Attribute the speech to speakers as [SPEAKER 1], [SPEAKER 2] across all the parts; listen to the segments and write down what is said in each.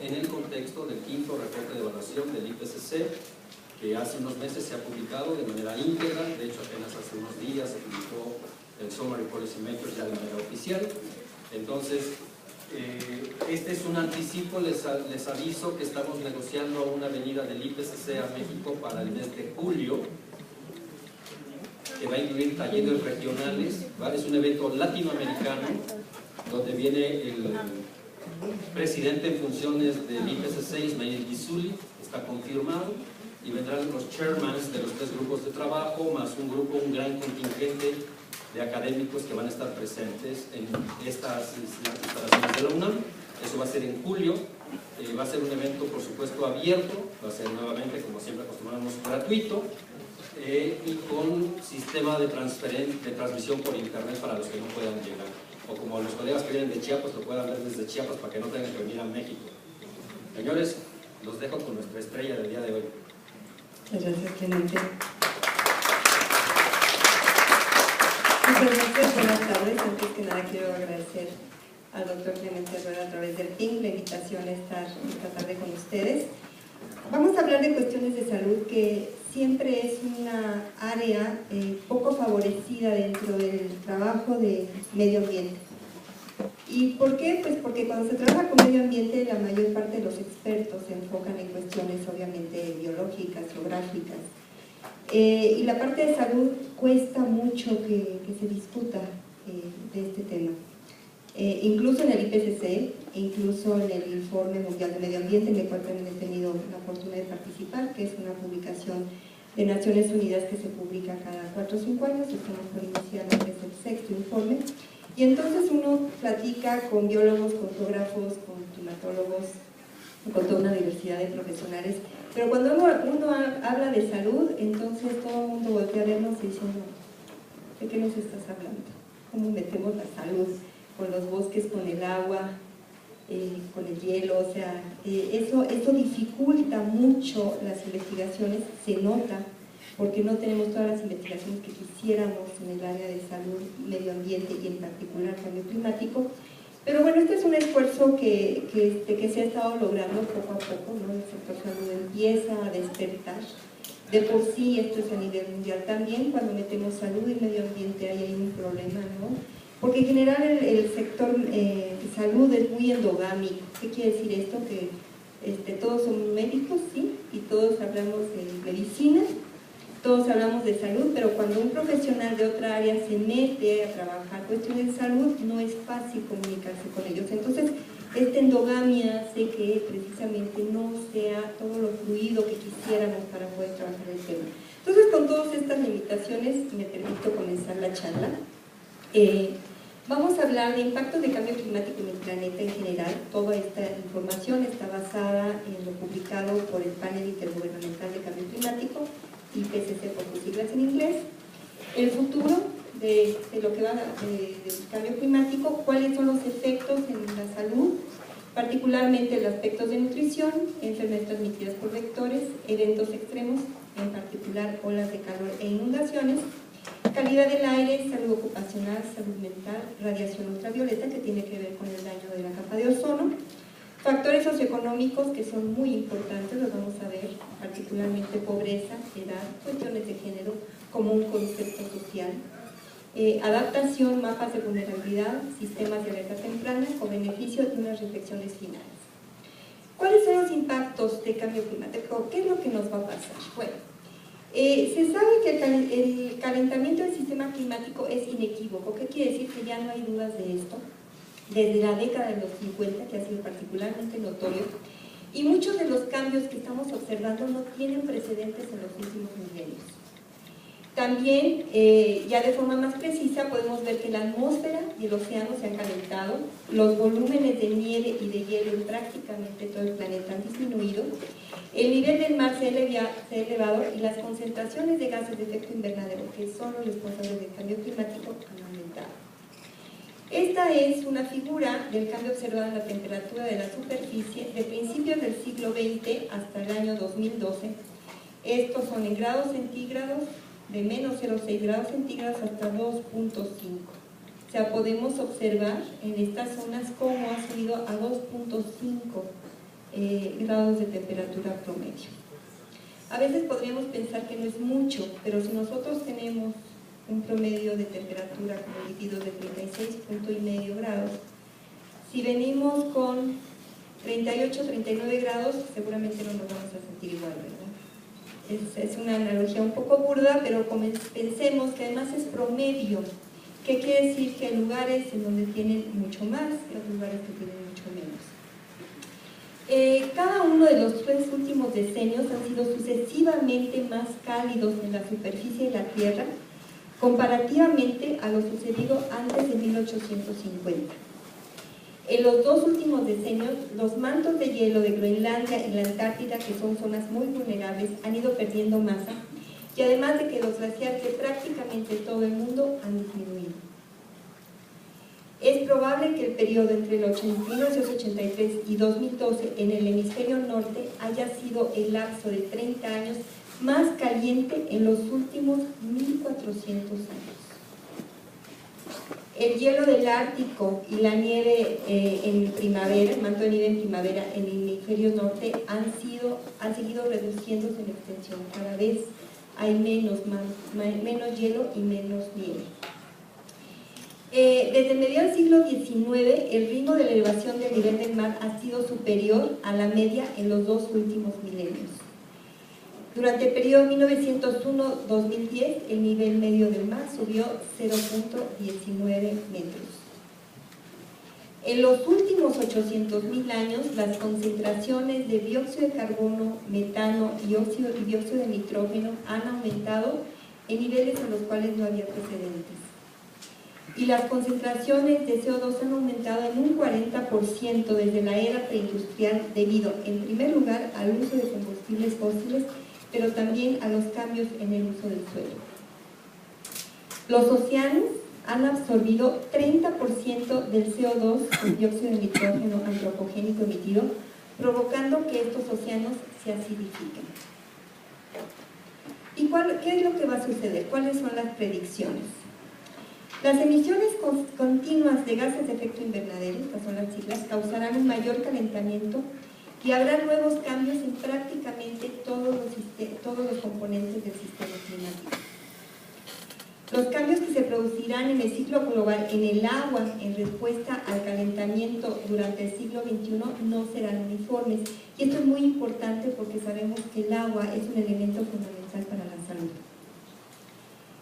[SPEAKER 1] en el contexto del quinto reporte de evaluación del IPCC, que hace unos meses se ha publicado de manera íntegra. De hecho, apenas hace unos días se publicó el Summary Policy Makers ya de manera oficial. Entonces, este es un anticipo. Les aviso que estamos negociando una venida del IPCC a México para el mes de julio, que va a incluir talleres regionales. Es un evento latinoamericano donde viene el presidente en funciones del IPCC, Ismail Guizuli, está confirmado, y vendrán los chairmans de los 3 grupos de trabajo, más un gran contingente de académicos que van a estar presentes en estas instalaciones de la UNAM. Eso va a ser en julio. Va a ser un evento, por supuesto, abierto, va a ser nuevamente, como siempre acostumbramos, gratuito, y con sistema de transmisión por internet para los que no puedan llegar, o como los colegas que vienen de Chiapas lo puedan ver desde Chiapas para que no tengan que venir a México. Señores, los dejo con nuestra estrella del día de hoy.
[SPEAKER 2] Muchas gracias, Clemente. Muchas gracias, buenas tardes. Antes que nada quiero agradecer al doctor Clemente Rueda a través del PIN la invitación a estar esta tarde con ustedes. Vamos a hablar de cuestiones de salud, que siempre es una área poco favorecida dentro del trabajo de medio ambiente. ¿Y por qué? Pues porque cuando se trabaja con medio ambiente, la mayor parte de los expertos se enfocan en cuestiones obviamente biológicas, geográficas. Y la parte de salud cuesta mucho que se discuta de este tema. Incluso en el IPCC, incluso en el Informe Mundial de Medio Ambiente, en el cual también he tenido la fortuna de participar, que es una publicación de Naciones Unidas que se publica cada 4 o 5 años, estamos por iniciar lo que es el 6º informe, y entonces uno platica con biólogos, con geógrafos, con climatólogos, con toda una diversidad de profesionales, pero cuando uno habla de salud, entonces todo el mundo voltea a vernos y dice, no, ¿de qué nos estás hablando? ¿Cómo metemos la salud con los bosques, con el agua, con el hielo? O sea, eso dificulta mucho las investigaciones, se nota, porque no tenemos todas las investigaciones que quisiéramos en el área de salud, medio ambiente y en particular cambio climático. Pero bueno, este es un esfuerzo que se ha estado logrando poco a poco, ¿no? El sector salud empieza a despertar. De por sí, esto es a nivel mundial también, cuando metemos salud y medio ambiente ahí hay un problema, ¿no? Porque en general el sector salud es muy endogámico. ¿Qué quiere decir esto? Que todos somos médicos, sí, y todos hablamos de medicina, todos hablamos de salud, pero cuando un profesional de otra área se mete a trabajar cuestiones de salud, no es fácil comunicarse con ellos. Entonces, esta endogamia hace que precisamente no sea todo lo fluido que quisiéramos para poder trabajar el tema. Entonces, con todas estas limitaciones, me permito comenzar la charla. Vamos a hablar de impactos de cambio climático en el planeta en general. Toda esta información está basada en lo publicado por el Panel Intergubernamental de Cambio Climático, IPCC por sus siglas en inglés. El futuro de lo que va del cambio climático, cuáles son los efectos en la salud, particularmente el aspecto de nutrición, enfermedades transmitidas por vectores, eventos extremos, en particular olas de calor e inundaciones, calidad del aire, salud ocupacional, salud mental, radiación ultravioleta, que tiene que ver con el daño de la capa de ozono, factores socioeconómicos que son muy importantes, los vamos a ver, particularmente pobreza, edad, cuestiones de género como un concepto social, adaptación, mapas de vulnerabilidad, sistemas de alerta temprana con beneficio y unas reflexiones finales. ¿Cuáles son los impactos de cambio climático? ¿Qué es lo que nos va a pasar? Bueno, se sabe que el calentamiento del sistema climático es inequívoco. ¿Qué quiere decir? Que ya no hay dudas de esto. Desde la década de los 50, que ha sido particularmente notorio, y muchos de los cambios que estamos observando no tienen precedentes en los últimos milenios. También, ya de forma más precisa, podemos ver que la atmósfera y el océano se han calentado, los volúmenes de nieve y de hielo en prácticamente todo el planeta han disminuido, el nivel del mar se ha elevado y las concentraciones de gases de efecto invernadero, que son los responsables del cambio climático, han aumentado. Esta es una figura del cambio observado en la temperatura de la superficie de principios del siglo XX hasta el año 2012. Estos son en grados centígrados, de menos 0,6 grados centígrados hasta 2,5. O sea, podemos observar en estas zonas cómo ha subido a 2,5 grados de temperatura promedio. A veces podríamos pensar que no es mucho, pero si nosotros tenemos un promedio de temperatura como líquido de 36,5 grados, si venimos con 38, 39 grados, seguramente no nos vamos a sentir igual, ¿verdad? Es una analogía un poco burda, pero pensemos que además es promedio. ¿Qué quiere decir? Que hay lugares en donde tienen mucho más y otros lugares que tienen mucho menos. Cada uno de los 3 últimos decenios han sido sucesivamente más cálidos en la superficie de la Tierra comparativamente a lo sucedido antes de 1850. En los 2 últimos decenios, los mantos de hielo de Groenlandia y la Antártida, que son zonas muy vulnerables, han ido perdiendo masa, y además de que los glaciares de prácticamente todo el mundo han disminuido. Es probable que el periodo entre 1983 y 2012 en el hemisferio norte haya sido el lapso de 30 años más caliente en los últimos 1400 años. El hielo del Ártico y la nieve en primavera, el manto de nieve en primavera en el hemisferio norte han seguido reduciéndose en extensión. Cada vez hay menos hielo y menos nieve. Desde mediados del siglo XIX, el ritmo de la elevación del nivel del mar ha sido superior a la media en los 2 últimos milenios. Durante el periodo 1901-2010, el nivel medio del mar subió 0,19 metros. En los últimos 800.000 años, las concentraciones de dióxido de carbono, metano y dióxido de nitrógeno han aumentado en niveles en los cuales no había precedentes. Y las concentraciones de CO2 han aumentado en un 40% desde la era preindustrial debido, en primer lugar, al uso de combustibles fósiles, pero también a los cambios en el uso del suelo. Los océanos han absorbido 30% del CO2 con dióxido de nitrógeno antropogénico emitido, provocando que estos océanos se acidifiquen. ¿Y qué es lo que va a suceder? ¿Cuáles son las predicciones? Las emisiones continuas de gases de efecto invernadero, estas son las siglas, causarán un mayor calentamiento y habrá nuevos cambios en prácticamente todos los componentes del sistema climático. Los cambios que se producirán en el ciclo global en el agua en respuesta al calentamiento durante el siglo XXI no serán uniformes. Y esto es muy importante porque sabemos que el agua es un elemento fundamental para la salud.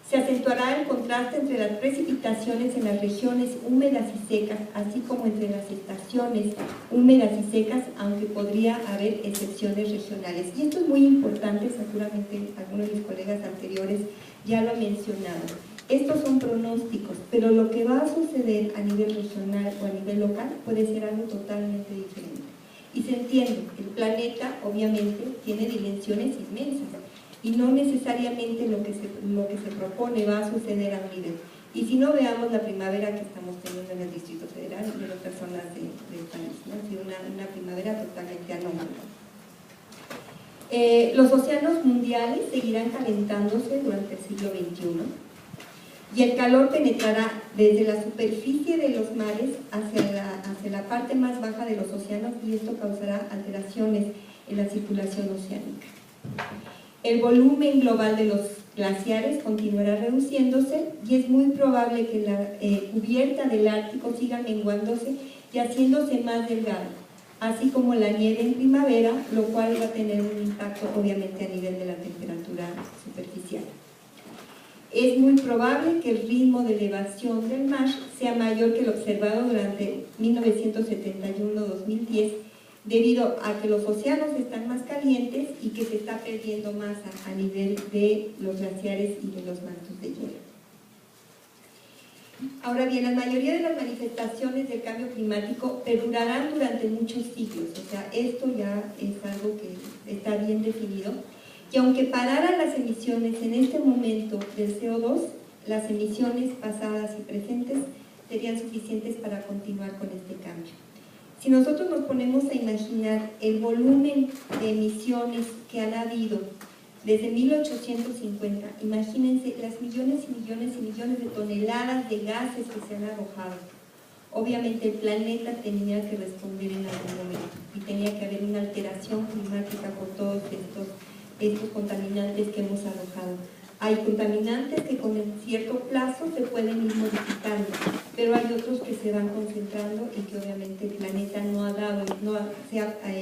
[SPEAKER 2] Se acentuará el contraste entre las precipitaciones en las regiones húmedas y secas, así como entre las estaciones húmedas y secas, aunque podría haber excepciones regionales. Y esto es muy importante, seguramente algunos de mis colegas anteriores ya lo han mencionado. Estos son pronósticos, pero lo que va a suceder a nivel regional o a nivel local puede ser algo totalmente diferente. Y se entiende, el planeta obviamente tiene dimensiones inmensas, y no necesariamente lo que se propone va a suceder a un nivel. Y si no, veamos la primavera que estamos teniendo en el Distrito Federal y en otras zonas del país, ¿no? Ha sido una primavera totalmente anómala. Los océanos mundiales seguirán calentándose durante el siglo XXI y el calor penetrará desde la superficie de los mares hacia la parte más baja de los océanos, y esto causará alteraciones en la circulación oceánica. El volumen global de los glaciares continuará reduciéndose y es muy probable que la cubierta del Ártico siga menguándose y haciéndose más delgada, así como la nieve en primavera, lo cual va a tener un impacto obviamente a nivel de la temperatura superficial. Es muy probable que el ritmo de elevación del mar sea mayor que el observado durante 1971-2010, debido a que los océanos están más calientes y que se está perdiendo masa a nivel de los glaciares y de los mantos de hielo. Ahora bien, la mayoría de las manifestaciones del cambio climático perdurarán durante muchos siglos, o sea, esto ya es algo que está bien definido, y aunque pararan las emisiones en este momento del CO2, las emisiones pasadas y presentes serían suficientes para continuar con este cambio. Si nosotros nos ponemos a imaginar el volumen de emisiones que han habido desde 1850, imagínense las millones y millones y millones de toneladas de gases que se han arrojado, obviamente el planeta tenía que responder en algún momento y tenía que haber una alteración climática por todos estos contaminantes que hemos arrojado. Hay contaminantes que con cierto plazo se pueden ir modificando, pero hay otros que se van concentrando y que obviamente el planeta no ha dado,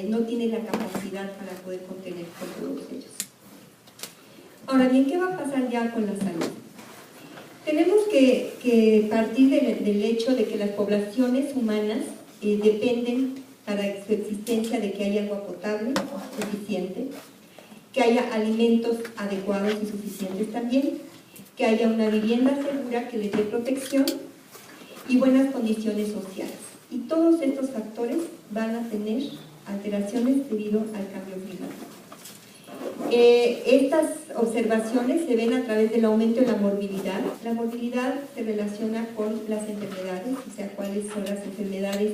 [SPEAKER 2] no tiene la capacidad para poder contener con todos ellos. Ahora bien, ¿qué va a pasar ya con la salud? Tenemos que partir del hecho de que las poblaciones humanas dependen para su existencia de que haya agua potable suficiente, que haya alimentos adecuados y suficientes también, que haya una vivienda segura que les dé protección y buenas condiciones sociales. Y todos estos factores van a tener alteraciones debido al cambio climático. Estas observaciones se ven a través del aumento de la morbilidad. La morbilidad se relaciona con las enfermedades, o sea, cuáles son las enfermedades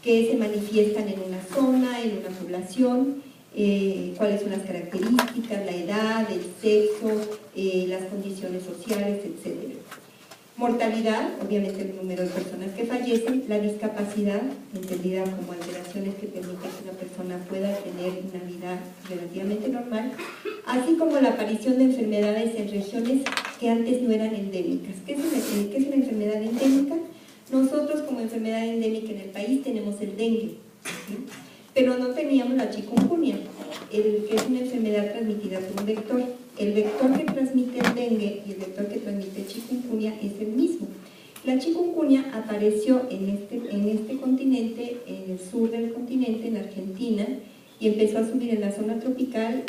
[SPEAKER 2] que se manifiestan en una zona, en una población, cuáles son las características, la edad, el sexo, las condiciones sociales, etc. Mortalidad, obviamente el número de personas que fallecen, la discapacidad, entendida como alteraciones que permiten que una persona pueda tener una vida relativamente normal, así como la aparición de enfermedades en regiones que antes no eran endémicas. ¿Qué es una enfermedad endémica? Nosotros como enfermedad endémica en el país tenemos el dengue, ¿sí? Pero no teníamos la chikungunya, que es una enfermedad transmitida por un vector. El vector que transmite el dengue y el vector que transmite el chikungunya es el mismo. La chikungunya apareció en este continente, en el sur del continente, en Argentina, y empezó a subir en la zona tropical,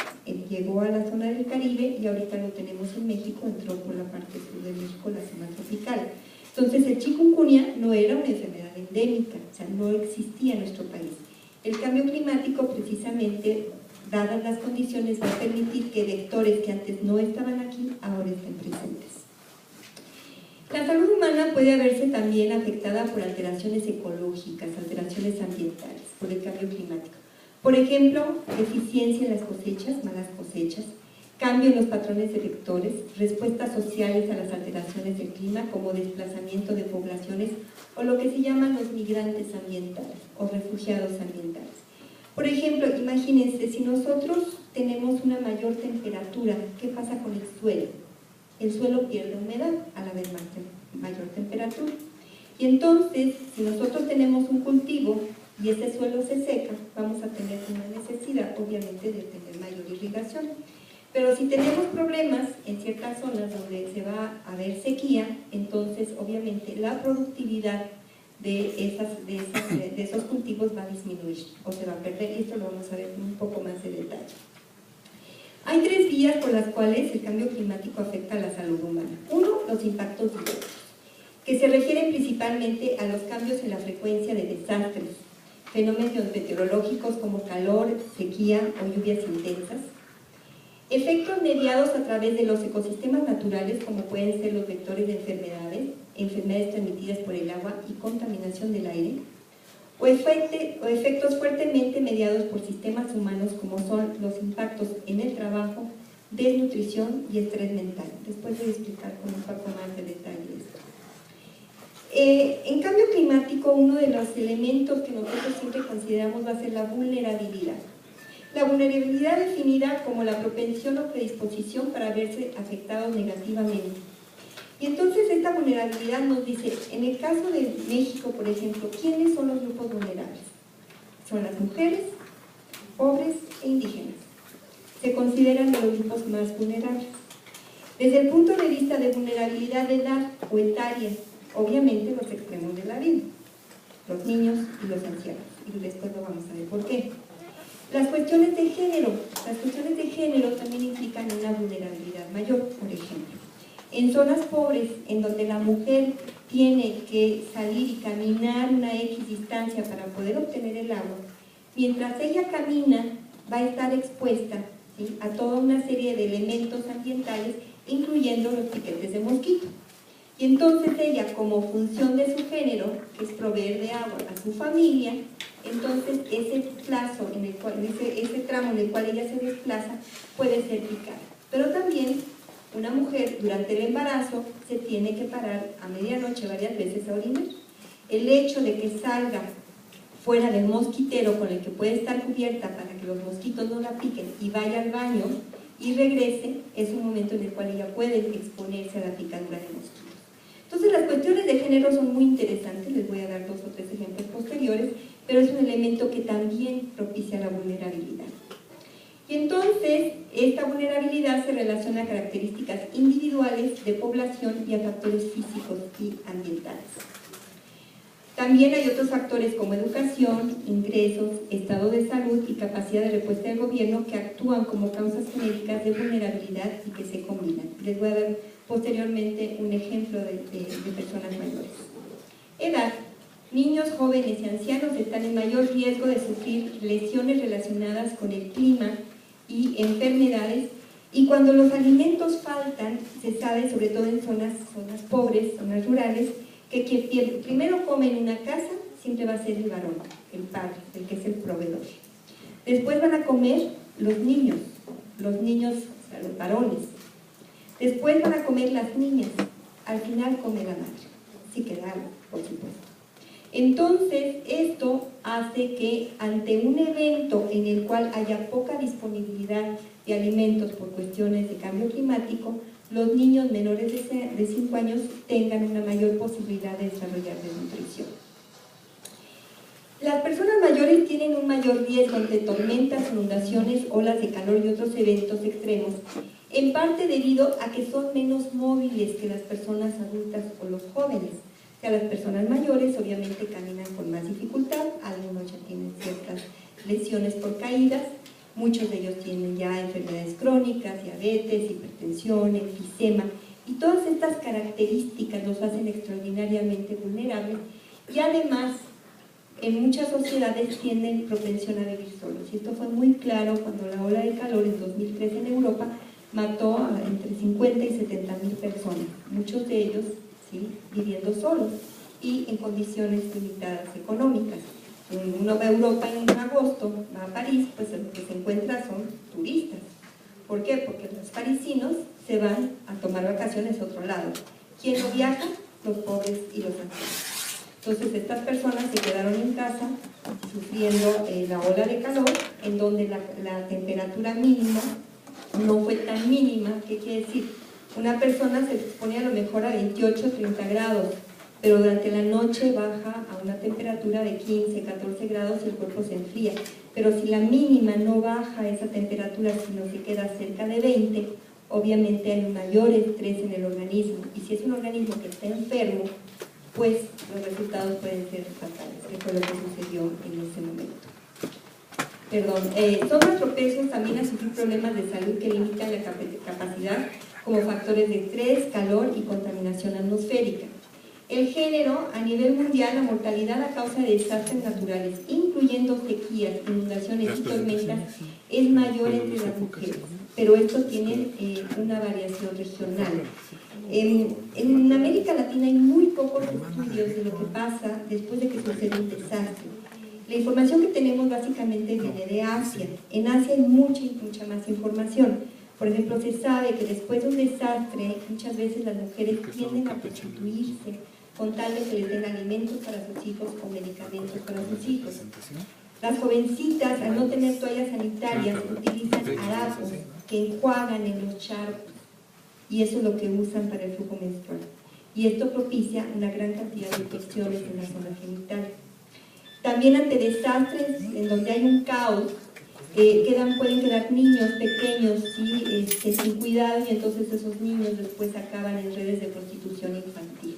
[SPEAKER 2] llegó a la zona del Caribe y ahorita lo tenemos en México, entró por la parte sur de México, la zona tropical. Entonces el chikungunya no era una enfermedad endémica, o sea, no existía en nuestro país. El cambio climático, precisamente, dadas las condiciones, va a permitir que vectores que antes no estaban aquí, ahora estén presentes. La salud humana puede verse también afectada por alteraciones ecológicas, alteraciones ambientales, por el cambio climático. Por ejemplo, eficiencia en las cosechas, malas cosechas, cambio en los patrones de vectores, respuestas sociales a las alteraciones del clima, como desplazamiento de poblaciones o lo que se llaman los migrantes ambientales o refugiados ambientales. Por ejemplo, imagínense, si nosotros tenemos una mayor temperatura, ¿qué pasa con el suelo? El suelo pierde humedad al haber mayor temperatura. Y entonces, si nosotros tenemos un cultivo y ese suelo se seca, vamos a tener una necesidad, obviamente, de tener mayor irrigación. Pero si tenemos problemas en ciertas zonas donde se va a haber sequía, entonces, obviamente, la productividad de esos cultivos va a disminuir o se va a perder, y esto lo vamos a ver un poco más de detalle. Hay 3 vías por las cuales el cambio climático afecta a la salud humana. Uno, los impactos directos, que se refieren principalmente a los cambios en la frecuencia de desastres, fenómenos meteorológicos como calor, sequía o lluvias intensas, efectos mediados a través de los ecosistemas naturales, como pueden ser los vectores de enfermedades transmitidas por el agua y contaminación del aire, o efectos fuertemente mediados por sistemas humanos, como son los impactos en el trabajo, desnutrición y estrés mental. Después voy a explicar con un poco más de detalle esto. En cambio climático, uno de los elementos que nosotros siempre consideramos va a ser la vulnerabilidad. La vulnerabilidad definida como la propensión o predisposición para verse afectados negativamente. Y entonces esta vulnerabilidad nos dice, en el caso de México, por ejemplo, ¿quiénes son los grupos vulnerables? Son las mujeres, pobres e indígenas. Se consideran los grupos más vulnerables. Desde el punto de vista de vulnerabilidad de edad o etaria, obviamente los extremos de la vida, los niños y los ancianos. Y después lo vamos a ver por qué. Las cuestiones de género también implican una vulnerabilidad mayor, por ejemplo. En zonas pobres, en donde la mujer tiene que salir y caminar una X distancia para poder obtener el agua, mientras ella camina, va a estar expuesta, ¿sí?, a toda una serie de elementos ambientales, incluyendo los piquetes de mosquito. Y entonces ella, como función de su género, que es proveer de agua a su familia, entonces ese plazo, ese tramo en el cual ella se desplaza, puede ser picada. Pero también una mujer durante el embarazo se tiene que parar a medianoche varias veces a orinar. el hecho de que salga fuera del mosquitero con el que puede estar cubierta para que los mosquitos no la piquen y vaya al baño y regrese, es un momento en el cual ella puede exponerse a la picadura de mosquitos. Entonces las cuestiones de género son muy interesantes, les voy a dar 2 o 3 ejemplos posteriores, pero es un elemento que también propicia la vulnerabilidad. Y entonces, esta vulnerabilidad se relaciona a características individuales de población y a factores físicos y ambientales. También hay otros factores como educación, ingresos, estado de salud y capacidad de respuesta del gobierno que actúan como causas genéricas de vulnerabilidad y que se combinan. Les voy a dar posteriormente un ejemplo de personas mayores. Edad. Niños, jóvenes y ancianos están en mayor riesgo de sufrir lesiones relacionadas con el clima y enfermedades, y cuando los alimentos faltan, se sabe, sobre todo en zonas pobres, zonas rurales, que quien primero come en una casa siempre va a ser el varón, el padre, el que es el proveedor. Después van a comer los niños, o sea, los varones. Después van a comer las niñas, al final come la madre, si queda algo, por supuesto. Entonces, esto hace que ante un evento en el cual haya poca disponibilidad de alimentos por cuestiones de cambio climático, los niños menores de 5 años tengan una mayor posibilidad de desarrollar desnutrición. Las personas mayores tienen un mayor riesgo ante tormentas, inundaciones, olas de calor y otros eventos extremos, en parte debido a que son menos móviles que las personas adultas o los jóvenes. O sea, las personas mayores obviamente caminan con más dificultad, algunos ya tienen ciertas lesiones por caídas, muchos de ellos tienen ya enfermedades crónicas, diabetes, hipertensión, enfisema, y todas estas características los hacen extraordinariamente vulnerables, y además en muchas sociedades tienen propensión a vivir solos, y esto fue muy claro cuando la ola de calor en 2013 en Europa mató a entre 50 y 70 mil personas, muchos de ellos ¿sí? viviendo solos y en condiciones limitadas económicas. Uno va a Europa en agosto, va a París, pues lo que se encuentra son turistas. ¿Por qué? Porque los parisinos se van a tomar vacaciones a otro lado. ¿Quién no viaja? Los pobres y los ancianos. Entonces estas personas se quedaron en casa sufriendo la ola de calor, en donde la temperatura mínima no fue tan mínima. ¿Qué quiere decir? Una persona se expone a lo mejor a 28 o 30 grados, pero durante la noche baja a una temperatura de 15, 14 grados y el cuerpo se enfría. Pero si la mínima no baja a esa temperatura, sino se queda cerca de 20, obviamente hay un mayor estrés en el organismo. Y si es un organismo que está enfermo, pues los resultados pueden ser fatales, que fue lo que sucedió en ese momento. Son más propensos también a sufrir problemas de salud que limitan la capacidad, como factores de estrés, calor y contaminación atmosférica. El género, a nivel mundial, la mortalidad a causa de desastres naturales, incluyendo sequías, inundaciones y tormentas, es mayor entre las mujeres, pero esto tiene una variación regional. En América Latina hay muy pocos estudios de lo que pasa después de que sucede un desastre. La información que tenemos básicamente viene de Asia. En Asia hay mucha más información. Por ejemplo, se sabe que después de un desastre, muchas veces las mujeres tienden a prostituirse con tal de que les den alimentos para sus hijos o medicamentos para sus hijos. Las jovencitas, al no tener toallas sanitarias, utilizan harapos que enjuagan en los charcos, y eso es lo que usan para el flujo menstrual. Y esto propicia una gran cantidad de infecciones en la zona genital. También ante desastres en donde hay un caos, pueden quedar niños pequeños sin cuidado, y entonces esos niños después acaban en redes de prostitución infantil.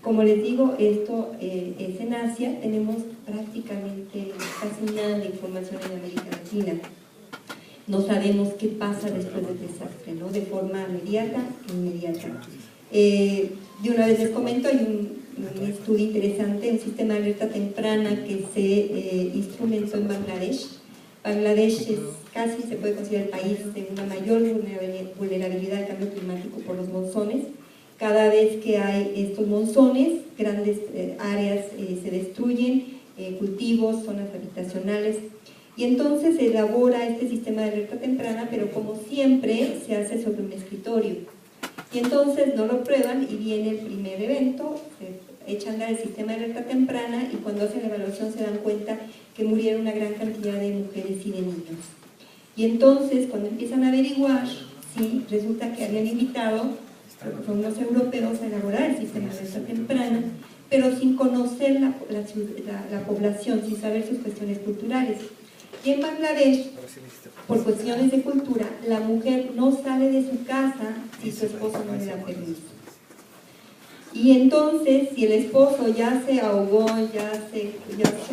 [SPEAKER 2] Como les digo, esto es en Asia, tenemos prácticamente casi nada de información en América Latina. No sabemos qué pasa después del desastre, ¿no? De forma inmediata. De una vez les comento, hay un estudio interesante, un sistema de alerta temprana que se instrumentó en Bangladesh. Bangladesh casi se puede considerar el país de una mayor vulnerabilidad al cambio climático por los monzones. Cada vez que hay estos monzones, grandes áreas se destruyen, cultivos, zonas habitacionales, y entonces se elabora este sistema de alerta temprana, pero como siempre se hace sobre un escritorio. Y entonces no lo prueban y viene el primer evento, echa a andar el sistema de alerta temprana y cuando hacen la evaluación se dan cuenta que murieron una gran cantidad de mujeres y de niños. Y entonces, cuando empiezan a averiguar, ¿sí?, resulta que habían invitado a unos europeos a elaborar el sistema de alerta temprana, pero sin conocer la población, sin saber sus cuestiones culturales. Y en Bangladesh, por cuestiones de cultura, la mujer no sale de su casa si su esposo no le da permiso. Y entonces, si el esposo ya se ahogó, ya se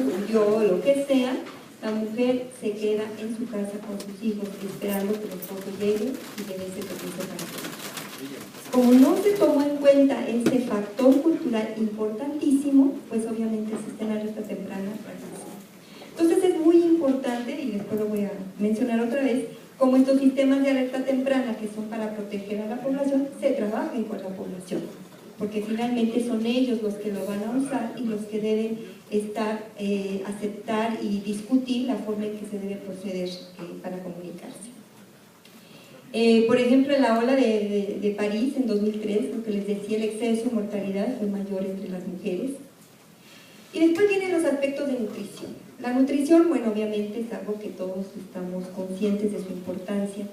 [SPEAKER 2] murió, lo que sea, la mujer se queda en su casa con sus hijos esperando que el esposo llegue y le dé ese permiso para trabajar. Como no se tomó en cuenta ese factor cultural importantísimo, pues obviamente el sistema de alerta temprana fracasó. Entonces es muy importante, y después lo voy a mencionar otra vez, como estos sistemas de alerta temprana que son para proteger a la población, se trabajen con la población, porque finalmente son ellos los que lo van a usar y los que deben aceptar y discutir la forma en que se debe proceder para comunicarse. Por ejemplo, en la ola de París en 2003, lo que les decía, el exceso de mortalidad fue mayor entre las mujeres. Y después vienen los aspectos de nutrición. La nutrición, bueno, obviamente es algo que todos estamos conscientes de su importancia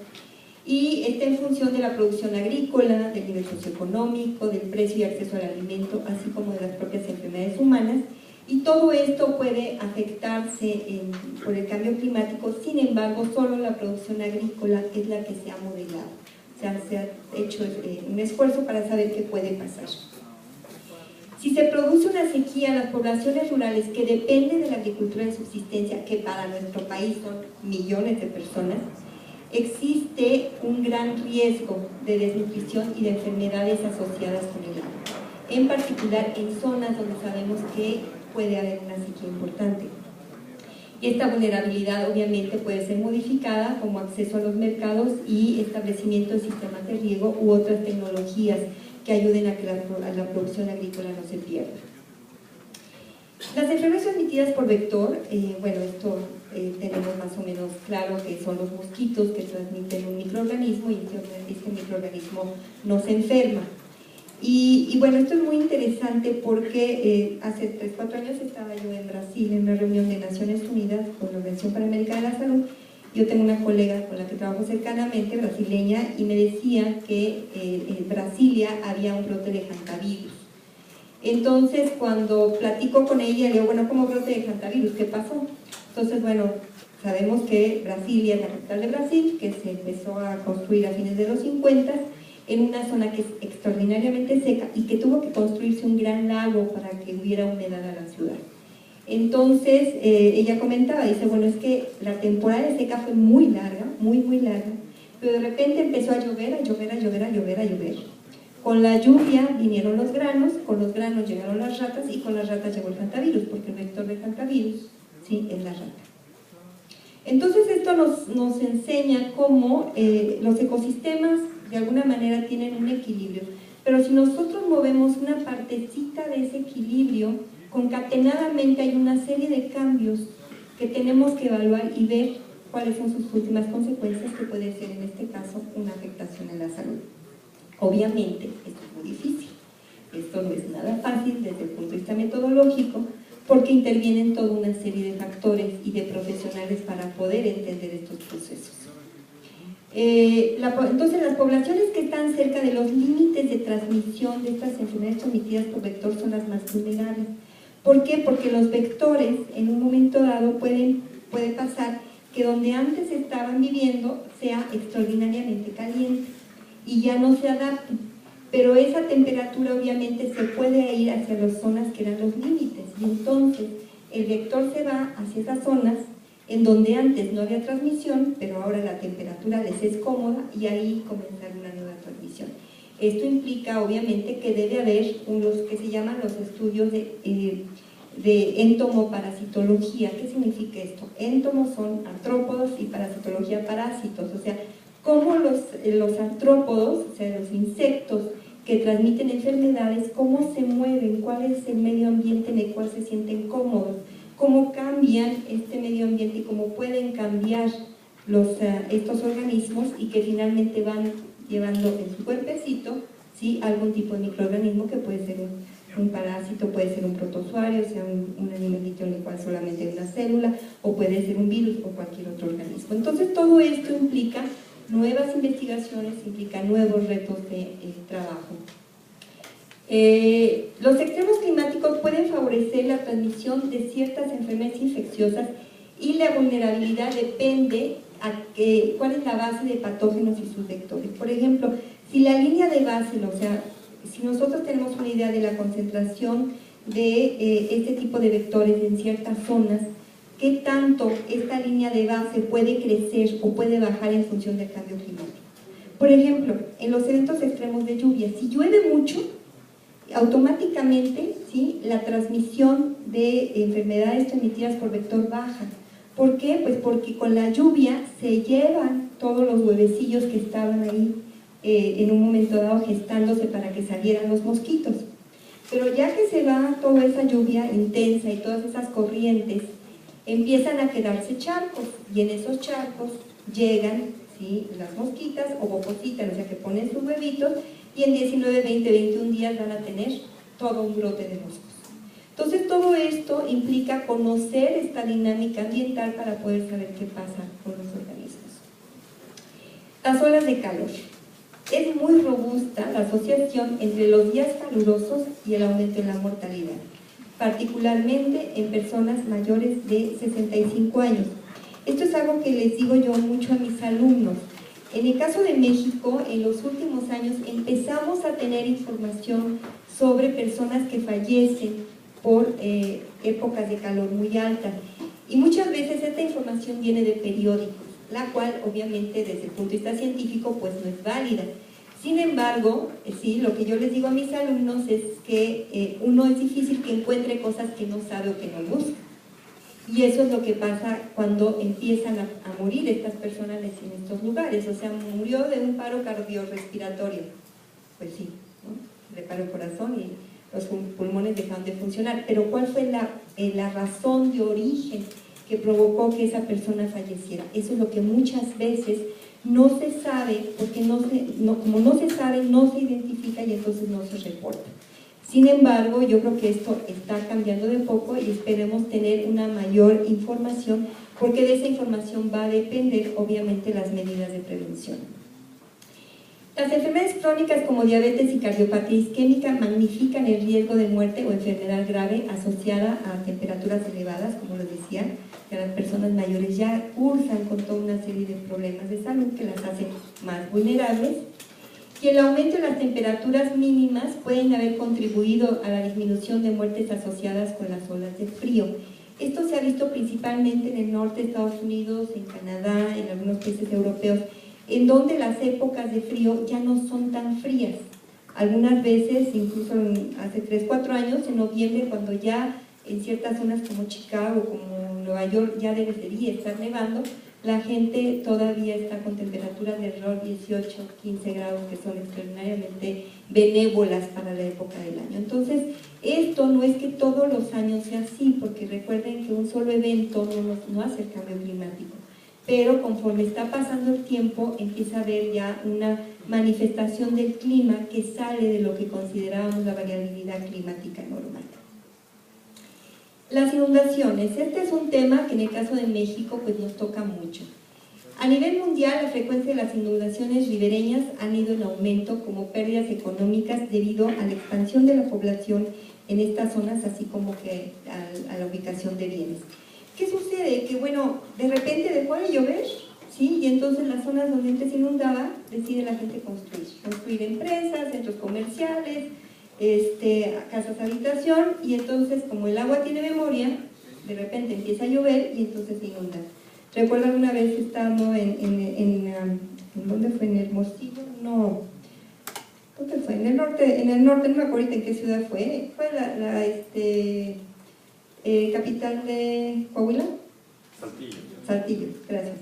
[SPEAKER 2] y está en función de la producción agrícola, del nivel socioeconómico, del precio y acceso al alimento, así como de las propias enfermedades humanas, y todo esto puede afectarse por el cambio climático. Sin embargo, solo la producción agrícola es la que se ha modelado, o sea, se ha hecho un esfuerzo para saber qué puede pasar. Si se produce una sequía, las poblaciones rurales que dependen de la agricultura de subsistencia, que para nuestro país son millones de personas, existe un gran riesgo de desnutrición y de enfermedades asociadas con el agua, en particular en zonas donde sabemos que puede haber una sequía importante. Y esta vulnerabilidad obviamente puede ser modificada como acceso a los mercados y establecimiento de sistemas de riego u otras tecnologías que ayuden a que la producción agrícola no se pierda. Las enfermedades transmitidas por vector, bueno, esto tenemos más o menos claro que son los mosquitos que transmiten un microorganismo y este microorganismo no se enferma. Y bueno, esto es muy interesante porque hace 3-4 años estaba yo en Brasil en una reunión de Naciones Unidas con la Organización Panamericana de la Salud. Yo tengo una colega con la que trabajo cercanamente, brasileña, y me decía que en Brasilia había un brote de hantavirus. Entonces, cuando platico con ella, le digo, bueno, ¿cómo brote de hantavirus? ¿Qué pasó? Entonces, bueno, sabemos que Brasilia es la capital de Brasil, que se empezó a construir a fines de los 50 en una zona que es extraordinariamente seca y que tuvo que construirse un gran lago para que hubiera humedad a la ciudad. Entonces, ella comentaba, dice, bueno, es que la temporada de seca fue muy larga, muy larga, pero de repente empezó a llover, a llover. Con la lluvia vinieron los granos, con los granos llegaron las ratas y con las ratas llegó el hantavirus, porque el vector del hantavirus, sí, es la rata. Entonces esto nos enseña cómo los ecosistemas de alguna manera tienen un equilibrio, pero si nosotros movemos una partecita de ese equilibrio, concatenadamente hay una serie de cambios que tenemos que evaluar y ver cuáles son sus últimas consecuencias, que puede ser en este caso una afectación en la salud. Obviamente, esto es muy difícil, esto no es nada fácil desde el punto de vista metodológico, porque intervienen toda una serie de factores y de profesionales para poder entender estos procesos. Entonces, las poblaciones que están cerca de los límites de transmisión de estas enfermedades transmitidas por vector son las más vulnerables. ¿Por qué? Porque los vectores, en un momento dado, puede pasar que donde antes estaban viviendo sea extraordinariamente caliente y ya no se adapten. Pero esa temperatura obviamente se puede ir hacia las zonas que eran los límites, y entonces el vector se va hacia esas zonas en donde antes no había transmisión, pero ahora la temperatura les es cómoda y ahí comenzar una nueva transmisión. Esto implica obviamente que debe haber los que se llaman los estudios de entomoparasitología. ¿Qué significa esto? Entomos son artrópodos y parasitología parásitos, o sea, cómo los artrópodos, o sea, los insectos que transmiten enfermedades, cómo se mueven, cuál es el medio ambiente en el cual se sienten cómodos, cómo cambian este medio ambiente y cómo pueden cambiar estos organismos y que finalmente van llevando en su cuerpecito, ¿sí?, algún tipo de microorganismo que puede ser Un parásito puede ser un protozoario, o sea, un animalito en el cual solamente hay una célula, o puede ser un virus o cualquier otro organismo. Entonces todo esto implica nuevas investigaciones, implica nuevos retos de trabajo. Los extremos climáticos pueden favorecer la transmisión de ciertas enfermedades infecciosas y la vulnerabilidad depende a cuál es la base de patógenos y sus vectores. Por ejemplo, si la línea de base, o sea, si nosotros tenemos una idea de la concentración de este tipo de vectores en ciertas zonas, ¿qué tanto esta línea de base puede crecer o puede bajar en función del cambio climático? Por ejemplo, en los eventos extremos de lluvia, si llueve mucho, automáticamente, ¿sí?, la transmisión de enfermedades transmitidas por vector baja. ¿Por qué? Pues porque con la lluvia se llevan todos los huevecillos que estaban ahí en un momento dado gestándose para que salieran los mosquitos. Pero ya que se va toda esa lluvia intensa y todas esas corrientes, empiezan a quedarse charcos, y en esos charcos llegan, ¿sí?, las mosquitas o bopositas, o sea que ponen sus huevitos, y en 19, 20, 21 días van a tener todo un brote de moscos. Entonces todo esto implica conocer esta dinámica ambiental para poder saber qué pasa con los organismos. Las olas de calor. Es muy robusta la asociación entre los días calurosos y el aumento en la mortalidad, particularmente en personas mayores de 65 años. Esto es algo que les digo yo mucho a mis alumnos. En el caso de México, en los últimos años empezamos a tener información sobre personas que fallecen por épocas de calor muy altas, y muchas veces esta información viene de periódicos, la cual obviamente desde el punto de vista científico pues no es válida. Sin embargo, sí, lo que yo les digo a mis alumnos es que uno es difícil que encuentre cosas que no sabe o que no busca. Y eso es lo que pasa cuando empiezan a morir estas personas en estos lugares. O sea, murió de un paro cardiorrespiratorio. Pues sí, ¿no? Le paró el corazón y los pulmones dejaron de funcionar. Pero ¿cuál fue la razón de origen que provocó que esa persona falleciera? Eso es lo que muchas veces no se sabe, porque como no se sabe, no se identifica y entonces no se reporta. Sin embargo, yo creo que esto está cambiando de poco y esperemos tener una mayor información, porque de esa información va a depender obviamente las medidas de prevención. Las enfermedades crónicas como diabetes y cardiopatía isquémica magnifican el riesgo de muerte o enfermedad grave asociada a temperaturas elevadas, como les decía, que las personas mayores ya cursan con toda una serie de problemas de salud que las hacen más vulnerables. Y el aumento de las temperaturas mínimas pueden haber contribuido a la disminución de muertes asociadas con las olas de frío. Esto se ha visto principalmente en el norte de Estados Unidos, en Canadá, en algunos países europeos, en donde las épocas de frío ya no son tan frías. Algunas veces, incluso hace 3 o 4 años, en noviembre, cuando ya en ciertas zonas como Chicago, como Nueva York, ya debería estar nevando, la gente todavía está con temperaturas de alrededor 18, 15 grados, que son extraordinariamente benévolas para la época del año. Entonces, esto no es que todos los años sea así, porque recuerden que un solo evento no hace el cambio climático, pero conforme está pasando el tiempo, empieza a haber ya una manifestación del clima que sale de lo que considerábamos la variabilidad climática normal. Las inundaciones. Este es un tema que en el caso de México pues nos toca mucho. A nivel mundial, la frecuencia de las inundaciones ribereñas han ido en aumento como pérdidas económicas debido a la expansión de la población en estas zonas, así como que a la ubicación de bienes. ¿Qué sucede? Que bueno, de repente dejó de llover, ¿sí? Y entonces las zonas donde antes se inundaba, decide la gente construir empresas, centros comerciales, casas habitación, y entonces como el agua tiene memoria, de repente empieza a llover y entonces se inunda. Recuerdo alguna vez estando ¿en dónde fue? ¿En Hermosillo? No, ¿dónde fue? En el norte, no me acuerdo ahorita en qué ciudad fue. Fue la capital de Coahuila. Saltillo, gracias.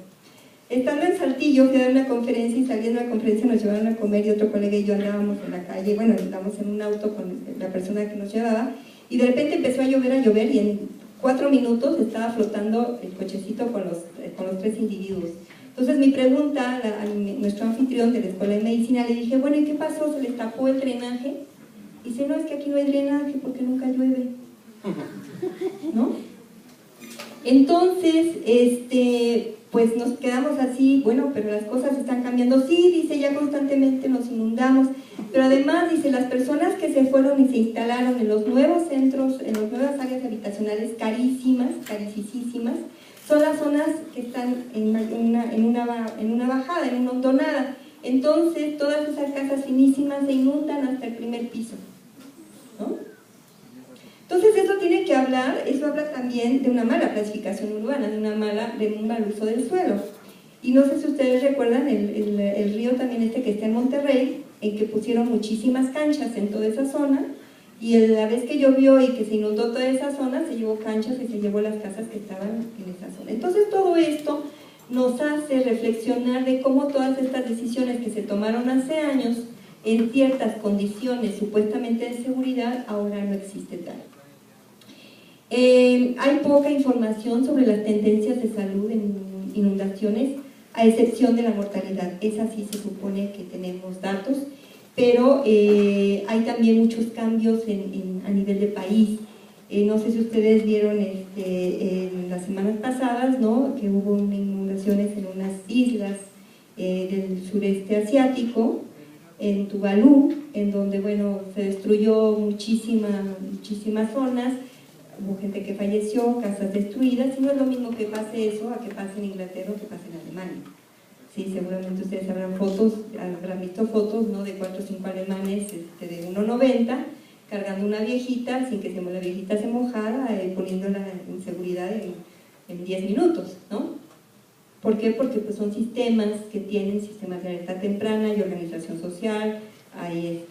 [SPEAKER 2] Estando en Saltillo, fui a dar una conferencia, y saliendo de la conferencia nos llevaron a comer, y otro colega y yo andábamos en la calle, bueno, estábamos en un auto con la persona que nos llevaba, y de repente empezó a llover, y en 4 minutos estaba flotando el cochecito con los 3 individuos. Entonces mi pregunta a nuestro anfitrión de la Escuela de Medicina, le dije, bueno, ¿y qué pasó? ¿Se les tapó el drenaje? Dice, no, es que aquí no hay drenaje porque nunca llueve, ¿no? Entonces, pues nos quedamos así, bueno, pero las cosas están cambiando. Sí, dice, ya constantemente nos inundamos, pero además, dice, las personas que se fueron y se instalaron en los nuevos centros, en las nuevas áreas habitacionales carísimas, carísimas, son las zonas que están en una bajada, en una hondonada. Entonces, todas esas casas finísimas se inundan hasta el primer piso, ¿no? Entonces, eso tiene que hablar, eso habla también de una mala clasificación urbana, de un mal uso del suelo. Y no sé si ustedes recuerdan el río también que está en Monterrey, en que pusieron muchísimas canchas en toda esa zona, y la vez que llovió y que se inundó toda esa zona, se llevó canchas y se llevó las casas que estaban en esa zona. Entonces, todo esto nos hace reflexionar de cómo todas estas decisiones que se tomaron hace años en ciertas condiciones supuestamente de seguridad, ahora no existe tal. Hay poca información sobre las tendencias de salud en inundaciones, a excepción de la mortalidad. Esa sí se supone que tenemos datos, pero hay también muchos cambios a nivel de país. No sé si ustedes vieron en las semanas pasadas, ¿no?, que hubo inundaciones en unas islas del sureste asiático, en Tuvalu, en donde, bueno, se destruyó muchísimas zonas, hubo gente que falleció, casas destruidas, y no es lo mismo que pase eso a que pase en Inglaterra o que pase en Alemania. Sí, seguramente ustedes habrán visto fotos, ¿no?, de 4 o 5 alemanes de 1,90, cargando una viejita, sin que la viejita se mojara, poniéndola en seguridad en 10 minutos, ¿no? ¿Por qué? Porque pues, son sistemas que tienen sistemas de alerta temprana y organización social, hay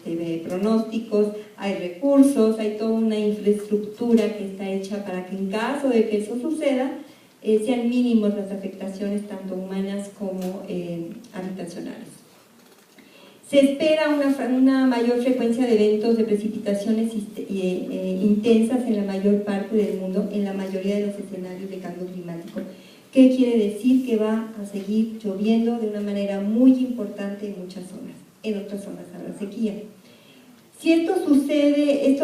[SPEAKER 2] pronósticos, hay recursos, hay toda una infraestructura que está hecha para que en caso de que eso suceda, sean mínimos las afectaciones tanto humanas como habitacionales. Se espera una mayor frecuencia de eventos de precipitaciones intensas en la mayor parte del mundo, en la mayoría de los escenarios de cambio climático. ¿Qué quiere decir? Que va a seguir lloviendo de una manera muy importante en muchas zonas, en otras zonas habrá sequía. Si esto sucede,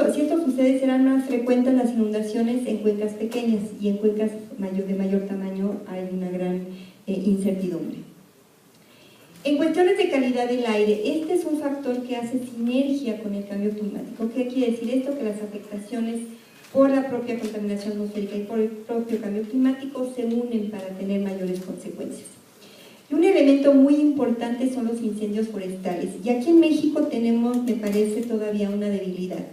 [SPEAKER 2] serán más frecuentes las inundaciones en cuencas pequeñas, y en cuencas de mayor tamaño hay una gran incertidumbre. En cuestiones de calidad del aire, este es un factor que hace sinergia con el cambio climático. ¿Qué quiere decir esto? Que las afectaciones por la propia contaminación atmosférica y por el propio cambio climático se unen para tener mayores consecuencias. Y un elemento muy importante son los incendios forestales. Y aquí en México tenemos, me parece, todavía una debilidad.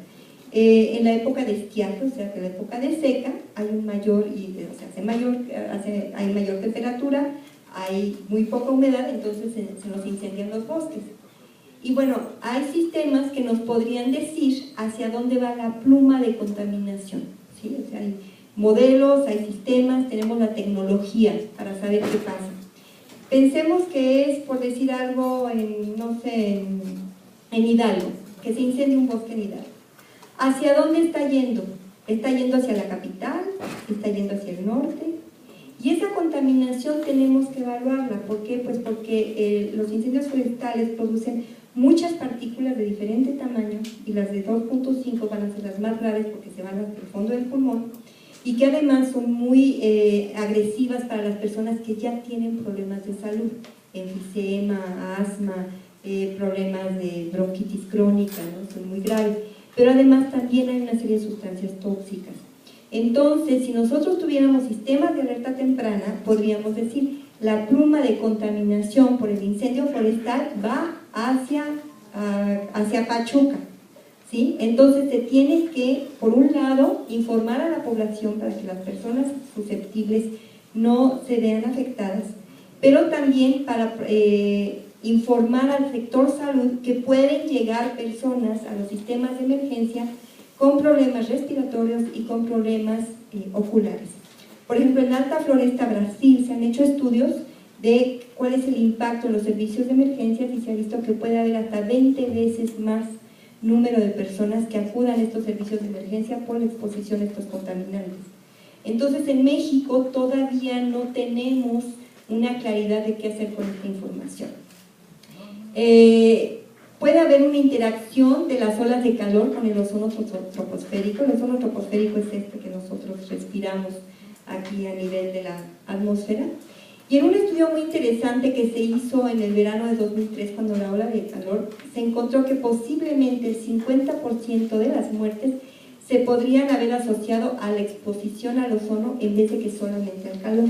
[SPEAKER 2] En la época de estiaje, o sea, que en la época de seca, hay hay mayor temperatura, hay muy poca humedad, entonces se nos incendian los bosques. Y bueno, hay sistemas que nos podrían decir hacia dónde va la pluma de contaminación, ¿sí? O sea, hay modelos, hay sistemas, tenemos la tecnología para saber qué pasa. Pensemos que es, por decir algo, en Hidalgo, que se incendia un bosque en Hidalgo. ¿Hacia dónde está yendo? ¿Está yendo hacia la capital? ¿Está yendo hacia el norte? Y esa contaminación tenemos que evaluarla. ¿Por qué? Pues porque los incendios forestales producen muchas partículas de diferente tamaño, y las de 2.5 van a ser las más graves porque se van hasta el fondo del pulmón, y que además son muy agresivas para las personas que ya tienen problemas de salud, enfisema, asma, problemas de bronquitis crónica, ¿no? Son muy graves, pero además también hay una serie de sustancias tóxicas. Entonces, si nosotros tuviéramos sistemas de alerta temprana, podríamos decir, la pluma de contaminación por el incendio forestal va hacia Pachuca, ¿sí? Entonces se tiene que, por un lado, informar a la población para que las personas susceptibles no se vean afectadas, pero también para informar al sector salud que pueden llegar personas a los sistemas de emergencia con problemas respiratorios y con problemas oculares. Por ejemplo, en Alta Floresta, Brasil, se han hecho estudios de cuál es el impacto en los servicios de emergencias, y se ha visto que puede haber hasta 20 veces más número de personas que acudan a estos servicios de emergencia por la exposición a estos contaminantes. Entonces, en México todavía no tenemos una claridad de qué hacer con esta información. Puede haber una interacción de las olas de calor con el ozono troposférico. El ozono troposférico es este que nosotros respiramos aquí a nivel de la atmósfera. Y en un estudio muy interesante que se hizo en el verano de 2003, cuando la ola de calor, se encontró que posiblemente el 50% de las muertes se podrían haber asociado a la exposición al ozono en vez de que solamente al calor.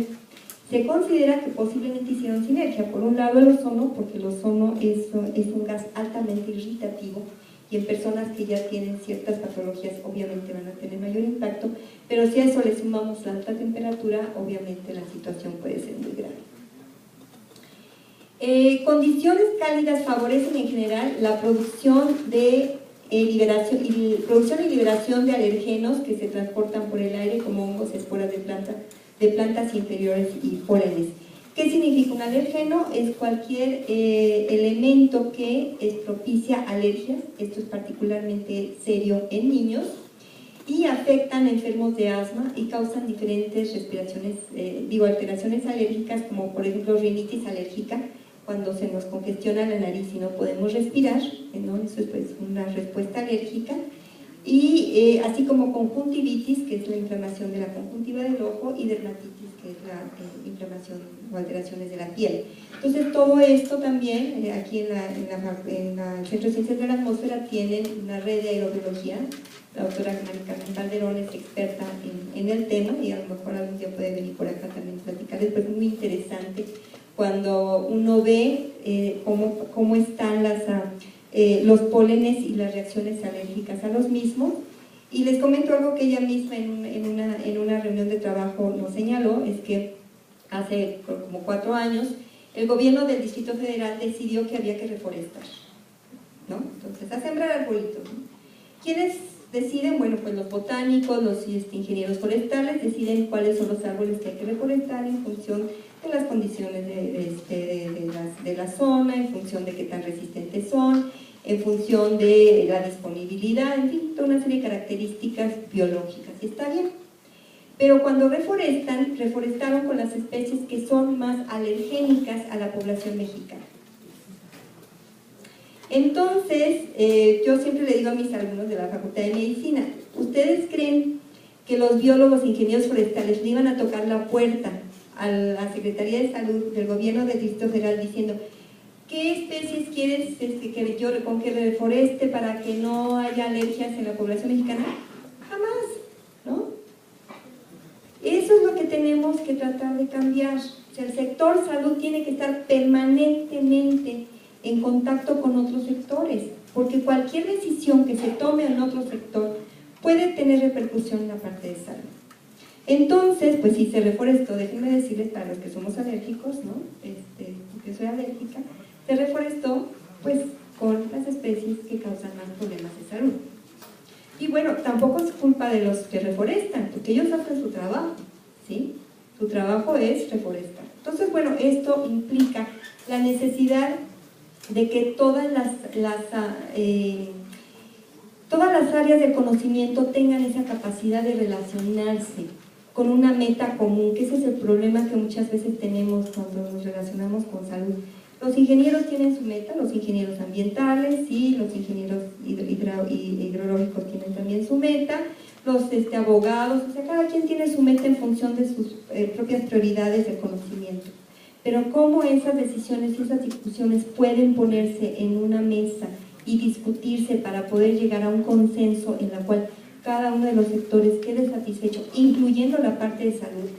[SPEAKER 2] Se considera que posiblemente hicieron sinergia. Por un lado el ozono, porque el ozono es un gas altamente irritativo, y en personas que ya tienen ciertas patologías obviamente van a tener mayor impacto, pero si a eso le sumamos la alta temperatura, obviamente la situación puede ser muy grave. Condiciones cálidas favorecen en general la producción y liberación de alergenos que se transportan por el aire como hongos, esporas de plantas inferiores y pólenes. ¿Qué significa un alergeno? Es cualquier elemento que propicia alergias. Esto es particularmente serio en niños y afectan a enfermos de asma y causan diferentes alteraciones alérgicas, como por ejemplo rinitis alérgica, cuando se nos congestiona la nariz y no podemos respirar, ¿no? Eso es pues una respuesta alérgica. Y así como conjuntivitis, que es la inflamación de la conjuntiva del ojo, y dermatitis, que es la inflamación o alteraciones de la piel. Entonces todo esto también, aquí en el Centro de Ciencias de la Atmósfera tienen una red de aerobiología. La doctora Carmen Calderón es experta en el tema y a lo mejor algún día puede venir por acá también a platicarles, pero es muy interesante cuando uno ve cómo están los pólenes y las reacciones alérgicas a los mismos. Y les comento algo que ella misma en una reunión de trabajo nos señaló, es que hace como 4 años el gobierno del Distrito Federal decidió que había que reforestar, ¿no? Entonces, a sembrar arbolitos, ¿no? ¿Quiénes deciden? Bueno, pues los botánicos, los ingenieros forestales deciden cuáles son los árboles que hay que reforestar en función de las condiciones de la zona, en función de qué tan resistentes son, en función de la disponibilidad, en fin, toda una serie de características biológicas, y está bien. Pero cuando reforestaron con las especies que son más alergénicas a la población mexicana. Entonces, yo siempre le digo a mis alumnos de la Facultad de Medicina, ¿ustedes creen que los biólogos e ingenieros forestales le iban a tocar la puerta a la Secretaría de Salud del gobierno del Distrito Federal diciendo qué especies quieres que yo reforeste para que no haya alergias en la población mexicana? Jamás, ¿no? Eso es lo que tenemos que tratar de cambiar. O sea, el sector salud tiene que estar permanentemente en contacto con otros sectores, porque cualquier decisión que se tome en otro sector puede tener repercusión en la parte de salud. Entonces, pues si se reforestó, déjenme decirles para los que somos alérgicos, ¿no? Porque soy alérgica, se reforestó pues con las especies que causan más problemas de salud. Y bueno, tampoco es culpa de los que reforestan, porque ellos hacen su trabajo, ¿sí? Su trabajo es reforestar. Entonces, bueno, esto implica la necesidad de que todas las áreas del conocimiento tengan esa capacidad de relacionarse con una meta común, que ese es el problema que muchas veces tenemos cuando nos relacionamos con salud. Los ingenieros tienen su meta, los ingenieros ambientales y los ingenieros hidrológicos tienen también su meta, los abogados, o sea, cada quien tiene su meta en función de sus propias prioridades de conocimiento. Pero cómo esas decisiones y esas discusiones pueden ponerse en una mesa y discutirse para poder llegar a un consenso en la cual cada uno de los sectores quede satisfecho, incluyendo la parte de salud,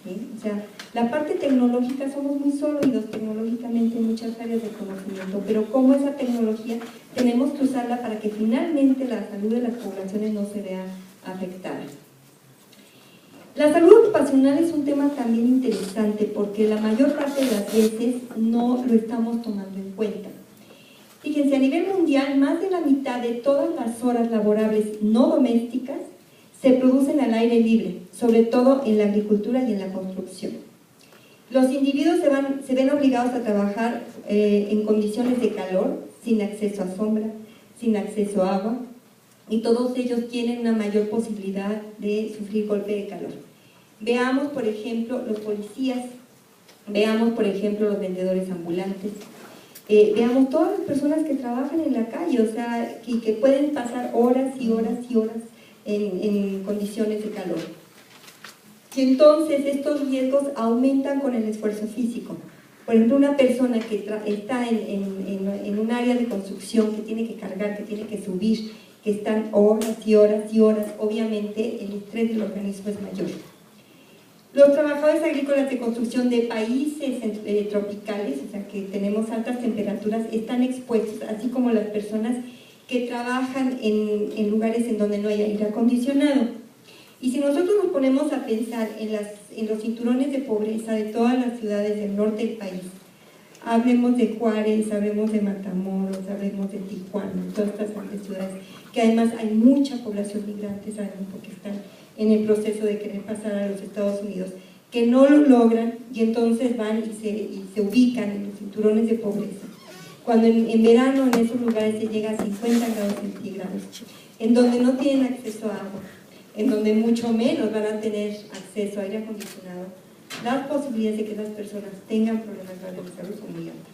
[SPEAKER 2] ¿sí? O sea, la parte tecnológica somos muy sólidos tecnológicamente en muchas áreas de conocimiento, pero cómo esa tecnología tenemos que usarla para que finalmente la salud de las poblaciones no se vea afectada. La salud ocupacional es un tema también interesante porque la mayor parte de las veces no lo estamos tomando en cuenta. Fíjense, a nivel mundial, más de la mitad de todas las horas laborables no domésticas se producen al aire libre, sobre todo en la agricultura y en la construcción. Los individuos se ven obligados a trabajar en condiciones de calor, sin acceso a sombra, sin acceso a agua, y todos ellos tienen una mayor posibilidad de sufrir golpe de calor. Veamos, por ejemplo, los policías, veamos, por ejemplo, los vendedores ambulantes, veamos todas las personas que trabajan en la calle, o sea, y que pueden pasar horas y horas y horas en condiciones de calor. Y entonces estos riesgos aumentan con el esfuerzo físico. Por ejemplo, una persona que está en un área de construcción, que tiene que cargar, que tiene que subir, que están horas y horas y horas, obviamente el estrés del organismo es mayor. Los trabajadores agrícolas de construcción de países tropicales, o sea que tenemos altas temperaturas, están expuestos, así como las personas que trabajan en lugares en donde no hay aire acondicionado. Y si nosotros nos ponemos a pensar en los cinturones de pobreza de todas las ciudades del norte del país, hablemos de Juárez, hablemos de Matamoros, hablemos de Tijuana, todas estas grandes ciudades, que además hay mucha población migrante, sabemos, porque están en el proceso de querer pasar a los Estados Unidos, que no lo logran y entonces van y se ubican en los cinturones de pobreza. Cuando en verano en esos lugares se llega a 50 grados centígrados, en donde no tienen acceso a agua, en donde mucho menos van a tener acceso a aire acondicionado, las posibilidades de que las personas tengan problemas graves de salud son muy altas.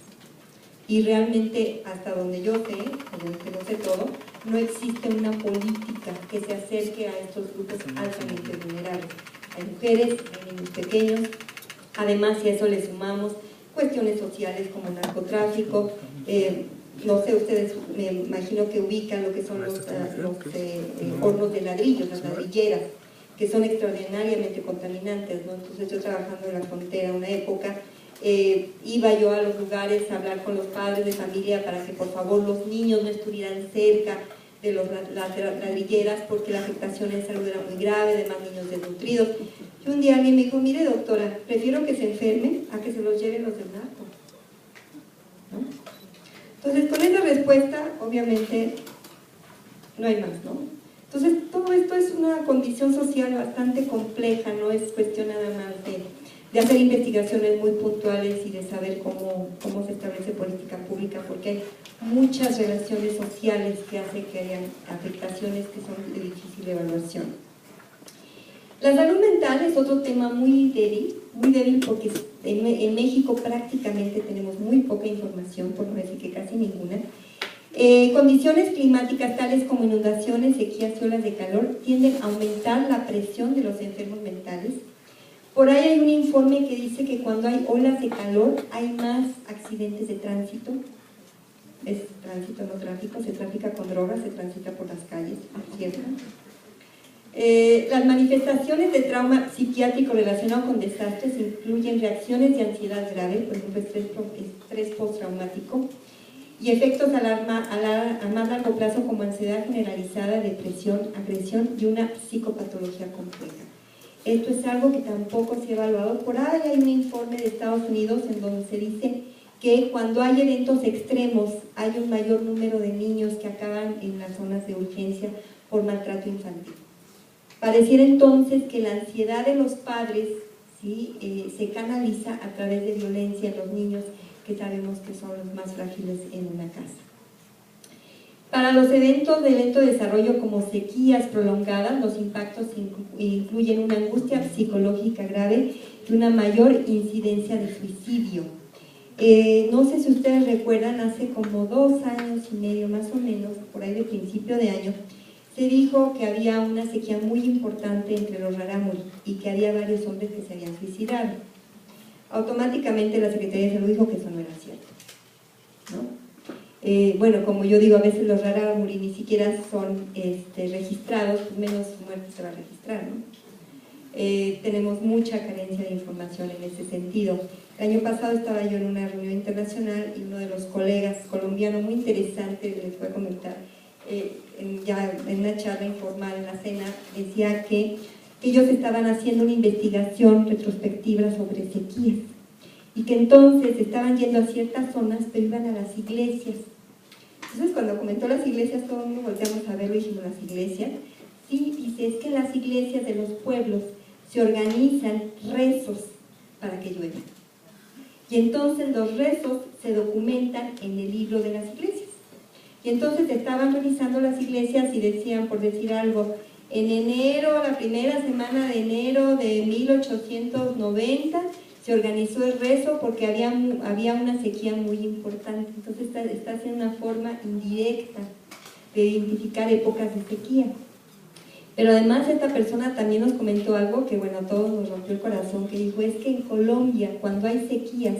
[SPEAKER 2] Y realmente, hasta donde yo sé, obviamente no sé todo, no existe una política que se acerque a estos grupos altamente vulnerables. Hay mujeres, hay niños pequeños, además si a eso le sumamos cuestiones sociales como narcotráfico, no sé, ustedes me imagino que ubican lo que son los hornos de ladrillos, las ladrilleras, que son extraordinariamente contaminantes, ¿no? Entonces yo trabajando en la frontera una época, iba yo a los lugares a hablar con los padres de familia para que por favor los niños no estuvieran cerca de las ladrilleras porque la afectación en salud era muy grave, además niños desnutridos. Y un día alguien me dijo, mire doctora, prefiero que se enfermen a que se los lleven los del narco, ¿no? Entonces con esa respuesta obviamente no hay más, ¿no? Entonces todo esto es una condición social bastante compleja, no es cuestión nada más de hacer investigaciones muy puntuales y de saber cómo se establece política pública, porque hay muchas relaciones sociales que hacen que hayan afectaciones que son de difícil evaluación. La salud mental es otro tema muy débil porque en México prácticamente tenemos muy poca información, por no decir que casi ninguna. Condiciones climáticas tales como inundaciones, sequías y olas de calor tienden a aumentar la presión de los enfermos mentales. Por ahí hay un informe que dice que cuando hay olas de calor hay más accidentes de tránsito. Es tránsito, no tráfico, se trafica con drogas, se transita por las calles, ¿cierto? Las manifestaciones de trauma psiquiátrico relacionado con desastres incluyen reacciones de ansiedad grave, por ejemplo estrés postraumático, y efectos a más largo plazo como ansiedad generalizada, depresión, agresión y una psicopatología compleja. Esto es algo que tampoco se ha evaluado. Por ahí hay un informe de Estados Unidos en donde se dice que cuando hay eventos extremos hay un mayor número de niños que acaban en las zonas de urgencia por maltrato infantil. Pareciera entonces que la ansiedad de los padres, ¿sí?, se canaliza a través de violencia en los niños, que sabemos que son los más frágiles en una casa. Para los eventos de lento desarrollo como sequías prolongadas, los impactos incluyen una angustia psicológica grave y una mayor incidencia de suicidio. No sé si ustedes recuerdan, hace como 2 años y medio más o menos, por ahí de principio de año, se dijo que había una sequía muy importante entre los rarámuri y que había varios hombres que se habían suicidado. Automáticamente la Secretaría de Salud dijo que eso no era cierto, ¿no? Bueno, como yo digo, a veces los rarámuri ni siquiera son registrados, pues menos muertes se va a registrar, ¿no? Tenemos mucha carencia de información en ese sentido. El año pasado estaba yo en una reunión internacional y uno de los colegas colombianos, muy interesante, les voy a comentar, ya en una charla informal en la cena, decía que ellos estaban haciendo una investigación retrospectiva sobre sequías y que entonces estaban yendo a ciertas zonas pero iban a las iglesias. Entonces cuando comentó las iglesias, todo el mundo volteamos a verlo y dijimos, ¿las iglesias? Sí, dice, es que en las iglesias de los pueblos se organizan rezos para que llueva. Y entonces los rezos se documentan en el libro de las iglesias. Y entonces estaban revisando las iglesias y decían, por decir algo, en enero, la primera semana de enero de 1890, se organizó el rezo porque había una sequía muy importante. Entonces está haciendo una forma indirecta de identificar épocas de sequía. Pero además esta persona también nos comentó algo que, bueno, a todos nos rompió el corazón, que dijo, es que en Colombia, cuando hay sequías,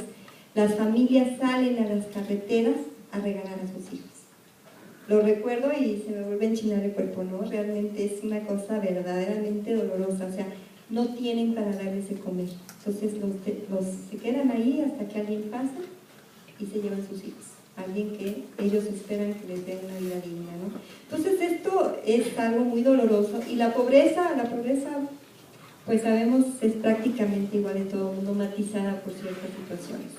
[SPEAKER 2] las familias salen a las carreteras a regalar a sus hijos. Lo recuerdo y se me vuelve a enchinar el cuerpo, ¿no? Realmente es una cosa verdaderamente dolorosa, o sea, no tienen para darles de comer. Entonces se quedan ahí hasta que alguien pasa y se llevan sus hijos. Alguien que ellos esperan que les dé una vida digna, ¿no? Entonces esto es algo muy doloroso y la pobreza, pues sabemos es prácticamente igual en todo el mundo, matizada por ciertas situaciones.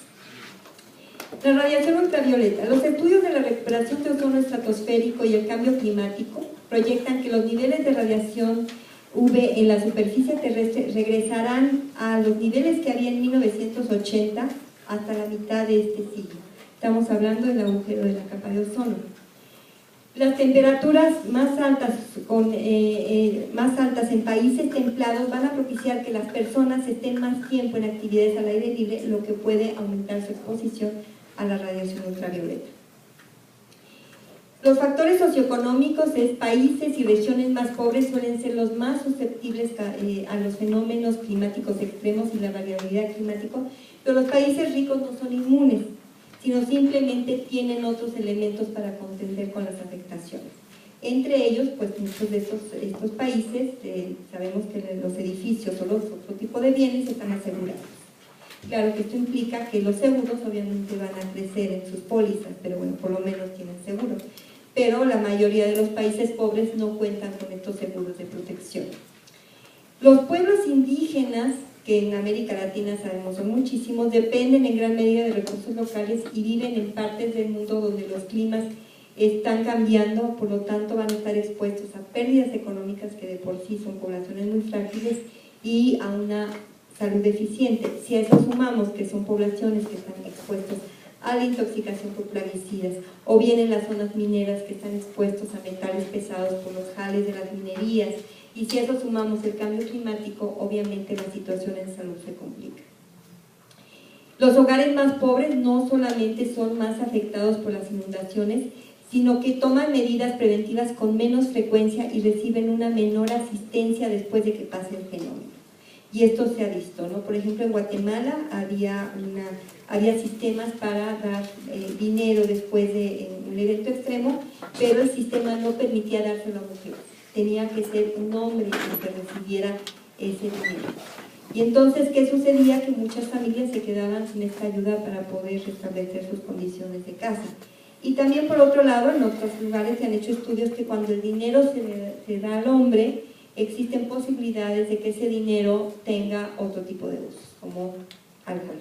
[SPEAKER 2] La radiación ultravioleta. Los estudios de la recuperación de ozono estratosférico y el cambio climático proyectan que los niveles de radiación UV en la superficie terrestre regresarán a los niveles que había en 1980 hasta la mitad de este siglo. Estamos hablando del agujero de la capa de ozono. Las temperaturas más altas en países templados van a propiciar que las personas estén más tiempo en actividades al aire libre, lo que puede aumentar su exposición a la radiación ultravioleta. Los factores socioeconómicos es países y regiones más pobres suelen ser los más susceptibles a los fenómenos climáticos extremos y la variabilidad climática, pero los países ricos no son inmunes, sino simplemente tienen otros elementos para contender con las afectaciones. Entre ellos, pues muchos de estos países, sabemos que los edificios o los otro tipo de bienes están asegurados. Claro que esto implica que los seguros obviamente van a crecer en sus pólizas, pero bueno, por lo menos tienen seguros. Pero la mayoría de los países pobres no cuentan con estos seguros de protección. Los pueblos indígenas, que en América Latina sabemos son muchísimos, dependen en gran medida de recursos locales y viven en partes del mundo donde los climas están cambiando, por lo tanto van a estar expuestos a pérdidas económicas que de por sí son poblaciones muy frágiles y a una salud deficiente. Si a eso sumamos que son poblaciones que están expuestas a la intoxicación por plaguicidas, o bien en las zonas mineras que están expuestos a metales pesados por los jales de las minerías, y si a eso sumamos el cambio climático, obviamente la situación en salud se complica. Los hogares más pobres no solamente son más afectados por las inundaciones, sino que toman medidas preventivas con menos frecuencia y reciben una menor asistencia después de que pase el fenómeno. Y esto se ha visto, ¿no? Por ejemplo, en Guatemala había sistemas para dar dinero después de un evento extremo, pero el sistema no permitía dárselo a mujeres. Tenía que ser un hombre el que recibiera ese dinero. Y entonces, ¿qué sucedía? Que muchas familias se quedaban sin esta ayuda para poder restablecer sus condiciones de casa. Y también, por otro lado, en otros lugares se han hecho estudios que cuando el dinero se da al hombre, existen posibilidades de que ese dinero tenga otro tipo de usos, como alcohol.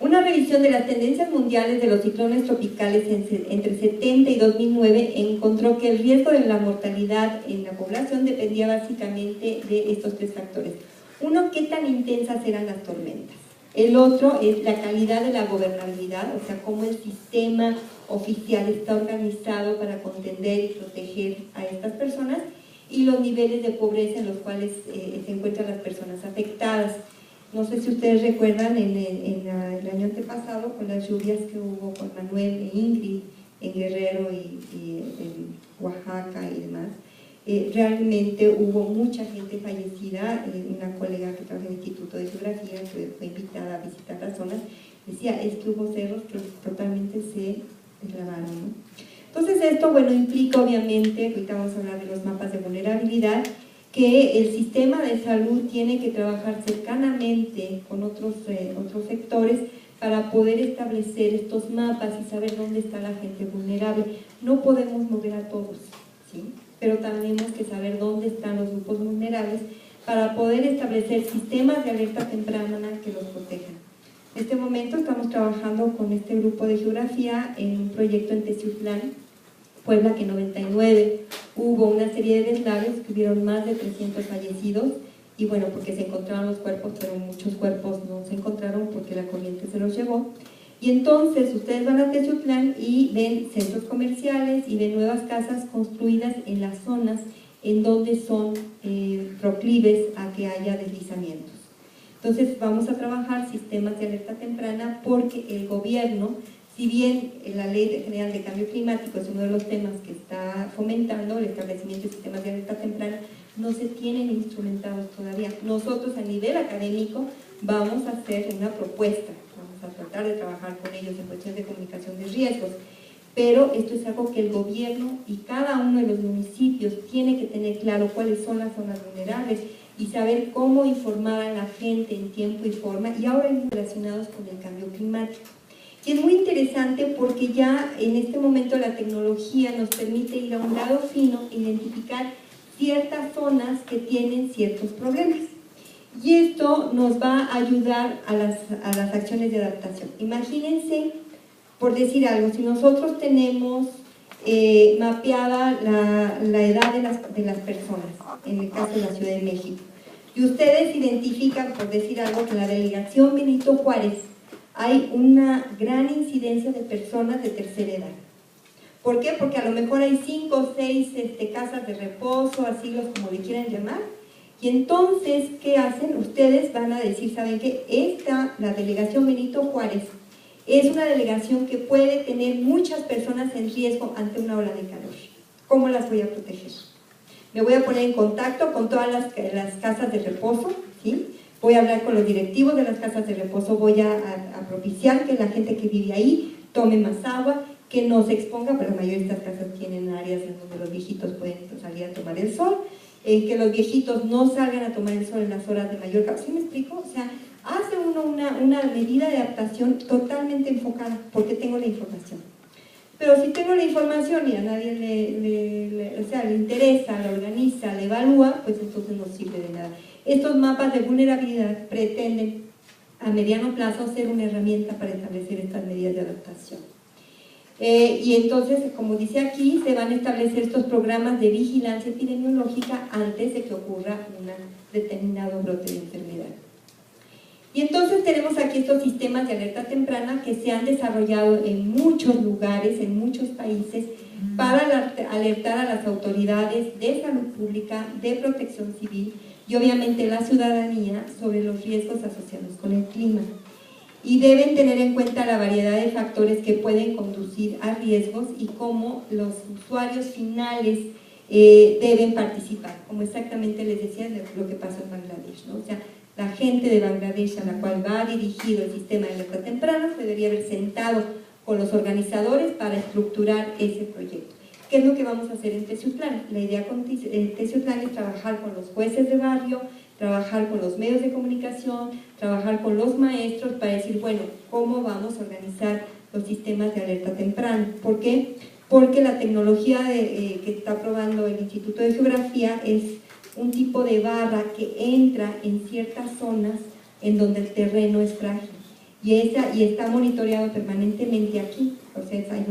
[SPEAKER 2] Una revisión de las tendencias mundiales de los ciclones tropicales entre 70 y 2009 encontró que el riesgo de la mortalidad en la población dependía básicamente de estos tres factores. Uno, qué tan intensas eran las tormentas. El otro es la calidad de la gobernabilidad, o sea, cómo el sistema oficial está organizado para contender y proteger a estas personas, y los niveles de pobreza en los cuales se encuentran las personas afectadas. No sé si ustedes recuerdan el año antepasado con las lluvias que hubo con Manuel e Ingrid en Guerrero y en Oaxaca y demás. Realmente hubo mucha gente fallecida. Una colega que trabaja en el Instituto de Geografía, que fue invitada a visitar las zonas, decía, es que hubo cerros que totalmente se deslavaron, ¿no? Entonces esto, bueno, implica obviamente, ahorita vamos a hablar de los mapas de vulnerabilidad, que el sistema de salud tiene que trabajar cercanamente con otros sectores para poder establecer estos mapas y saber dónde está la gente vulnerable. No podemos mover a todos, ¿sí? Pero tenemos que saber dónde están los grupos vulnerables para poder establecer sistemas de alerta temprana que los protejan. En este momento estamos trabajando con este grupo de geografía en un proyecto en Teciutlán, Puebla, que en 99 hubo una serie de deslaves que hubieron más de 300 fallecidos, y bueno, porque se encontraron los cuerpos, pero muchos cuerpos no se encontraron porque la corriente se los llevó. Y entonces ustedes van a Teciutlán y ven centros comerciales y ven nuevas casas construidas en las zonas en donde son proclives a que haya deslizamientos. Entonces vamos a trabajar sistemas de alerta temprana porque el gobierno, si bien la Ley General de Cambio Climático es uno de los temas que está fomentando el establecimiento de sistemas de alerta temprana, no se tienen instrumentados todavía. Nosotros a nivel académico vamos a hacer una propuesta, vamos a tratar de trabajar con ellos en cuestión de comunicación de riesgos, pero esto es algo que el gobierno y cada uno de los municipios tiene que tener claro cuáles son las zonas vulnerables y saber cómo informar a la gente en tiempo y forma, y ahora relacionados con el cambio climático. Y es muy interesante porque ya en este momento la tecnología nos permite ir a un lado fino, identificar ciertas zonas que tienen ciertos problemas. Y esto nos va a ayudar a las acciones de adaptación. Imagínense, por decir algo, si nosotros tenemos mapeada la edad de las personas, en el caso de la Ciudad de México, y ustedes identifican, por decir algo, que en la delegación Benito Juárez hay una gran incidencia de personas de tercera edad. ¿Por qué? Porque a lo mejor hay 5 o 6 casas de reposo, asilos, como le quieran llamar, y entonces, ¿qué hacen? Ustedes van a decir, ¿saben qué? La delegación Benito Juárez es una delegación que puede tener muchas personas en riesgo ante una ola de calor. ¿Cómo las voy a proteger? Me voy a poner en contacto con todas las casas de reposo, ¿sí? Voy a hablar con los directivos de las casas de reposo, voy a propiciar que la gente que vive ahí tome más agua, que no se exponga, pero la mayoría de estas casas tienen áreas en donde los viejitos pueden salir a tomar el sol, que los viejitos no salgan a tomar el sol en las horas de mayor calor. ¿Sí me explico? O sea, hace uno una medida de adaptación totalmente enfocada, porque tengo la información. Pero si tengo la información y a nadie le interesa, la organiza, la evalúa, pues entonces no sirve de nada. Estos mapas de vulnerabilidad pretenden a mediano plazo ser una herramienta para establecer estas medidas de adaptación. Y entonces, como dice aquí, se van a establecer estos programas de vigilancia epidemiológica antes de que ocurra un determinado brote de enfermedad. Y entonces tenemos aquí estos sistemas de alerta temprana que se han desarrollado en muchos lugares, en muchos países, para alertar a las autoridades de salud pública, de protección civil y obviamente la ciudadanía sobre los riesgos asociados con el clima. Y deben tener en cuenta la variedad de factores que pueden conducir a riesgos y cómo los usuarios finales deben participar, como exactamente les decía lo que pasó en Bangladesh, ¿no? O sea, la gente de Bangladesh a la cual va dirigido el sistema de alerta temprana se debería haber sentado con los organizadores para estructurar ese proyecto. ¿Qué es lo que vamos a hacer en Teciutlán? La idea con Teciutlán es trabajar con los jueces de barrio, trabajar con los medios de comunicación, trabajar con los maestros para decir, bueno, ¿cómo vamos a organizar los sistemas de alerta temprana? ¿Por qué? Porque la tecnología que está probando el Instituto de Geografía es un tipo de barra que entra en ciertas zonas en donde el terreno es frágil y está monitoreado permanentemente aquí. O sea, hay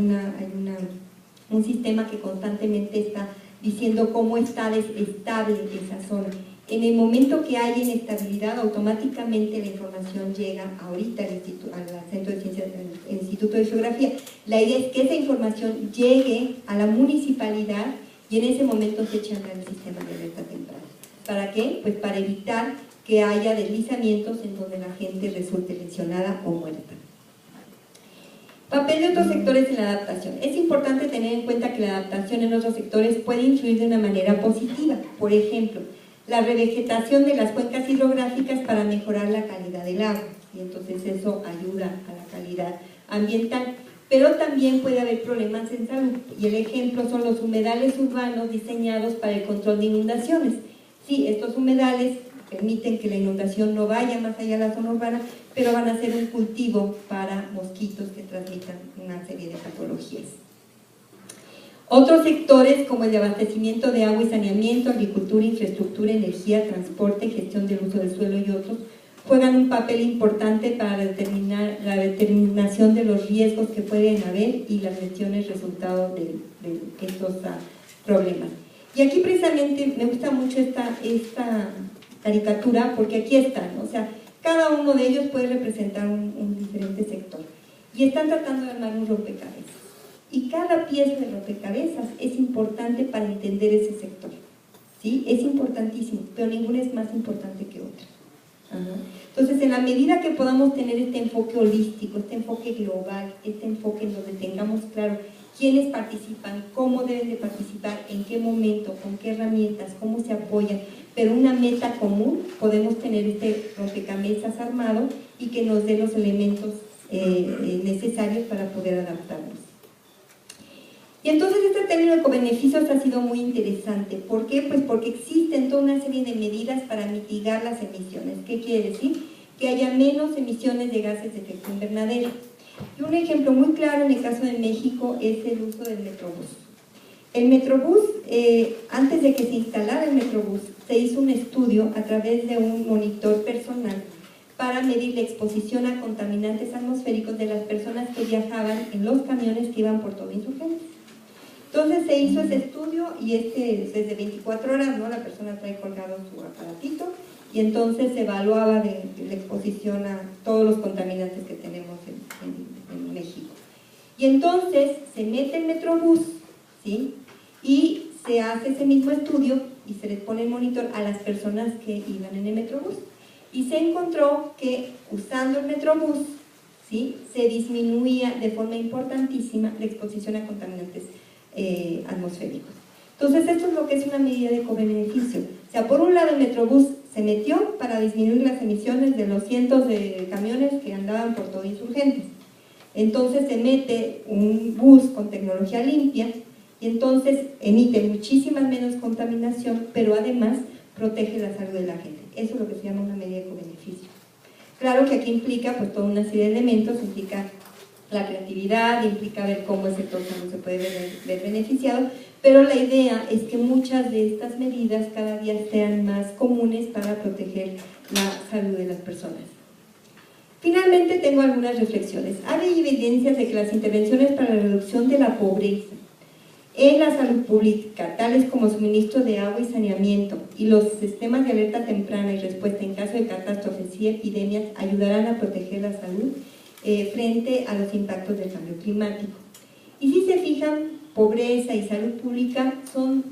[SPEAKER 2] un sistema que constantemente está diciendo cómo está estable esa zona. En el momento que hay inestabilidad, automáticamente la información llega ahorita al Centro de Ciencias del Instituto de Geografía. La idea es que esa información llegue a la municipalidad y en ese momento se echa a andar el sistema de alerta temprana. ¿Para qué? Pues para evitar que haya deslizamientos en donde la gente resulte lesionada o muerta. Papel de otros sectores en la adaptación. Es importante tener en cuenta que la adaptación en otros sectores puede influir de una manera positiva. Por ejemplo, la revegetación de las cuencas hidrográficas para mejorar la calidad del agua, y entonces eso ayuda a la calidad ambiental. Pero también puede haber problemas en salud, y el ejemplo son los humedales urbanos diseñados para el control de inundaciones. Sí, estos humedales permiten que la inundación no vaya más allá de la zona urbana, pero van a ser un cultivo para mosquitos que transmitan una serie de patologías. Otros sectores como el de abastecimiento de agua y saneamiento, agricultura, infraestructura, energía, transporte, gestión del uso del suelo y otros, juegan un papel importante para determinar la determinación de los riesgos que pueden haber y las gestiones resultado de estos problemas. Y aquí precisamente me gusta mucho esta caricatura porque aquí están, ¿no? O sea, cada uno de ellos puede representar un diferente sector y están tratando de armar un rompecabezas. Y cada pieza de rompecabezas es importante para entender ese sector, ¿sí? Es importantísimo, pero ninguna es más importante que otra. Ajá. Entonces, en la medida que podamos tener este enfoque holístico, este enfoque global, este enfoque en donde tengamos claro quiénes participan, cómo deben de participar, en qué momento, con qué herramientas, cómo se apoyan, pero una meta común, podemos tener este rompecabezas armado y que nos dé los elementos necesarios para poder adaptarnos. Y entonces este término de cobeneficios ha sido muy interesante. ¿Por qué? Pues porque existen toda una serie de medidas para mitigar las emisiones. ¿Qué quiere decir? Que haya menos emisiones de gases de efecto invernadero. Y un ejemplo muy claro en el caso de México es el uso del Metrobús. El Metrobús, antes de que se instalara el Metrobús, se hizo un estudio a través de un monitor personal para medir la exposición a contaminantes atmosféricos de las personas que viajaban en los camiones que iban por todo Insurgentes. Entonces se hizo ese estudio y desde 24 horas, ¿no? La persona trae colgado su aparatito y entonces se evaluaba de la exposición a todos los contaminantes que tenemos en México. Y entonces se mete el Metrobús, ¿sí? Y se hace ese mismo estudio y se les pone el monitor a las personas que iban en el Metrobús. Y se encontró que usando el Metrobús, ¿sí? Se disminuía de forma importantísima la exposición a contaminantes atmosféricos. Entonces esto es lo que es una medida de cobeneficio. O sea, por un lado el Metrobús se metió para disminuir las emisiones de los cientos de camiones que andaban por todo Insurgentes. Entonces se mete un bus con tecnología limpia y entonces emite muchísima menos contaminación, pero además protege la salud de la gente. Eso es lo que se llama una medida de cobeneficio. Claro que aquí implica pues toda una serie de elementos, implica la creatividad, implica ver cómo el sector salud se puede ver beneficiado, pero la idea es que muchas de estas medidas cada día sean más comunes para proteger la salud de las personas. Finalmente tengo algunas reflexiones. Hay evidencias de que las intervenciones para la reducción de la pobreza en la salud pública, tales como suministro de agua y saneamiento y los sistemas de alerta temprana y respuesta en caso de catástrofes y epidemias, ayudarán a proteger la salud frente a los impactos del cambio climático. Y si se fijan, pobreza y salud pública son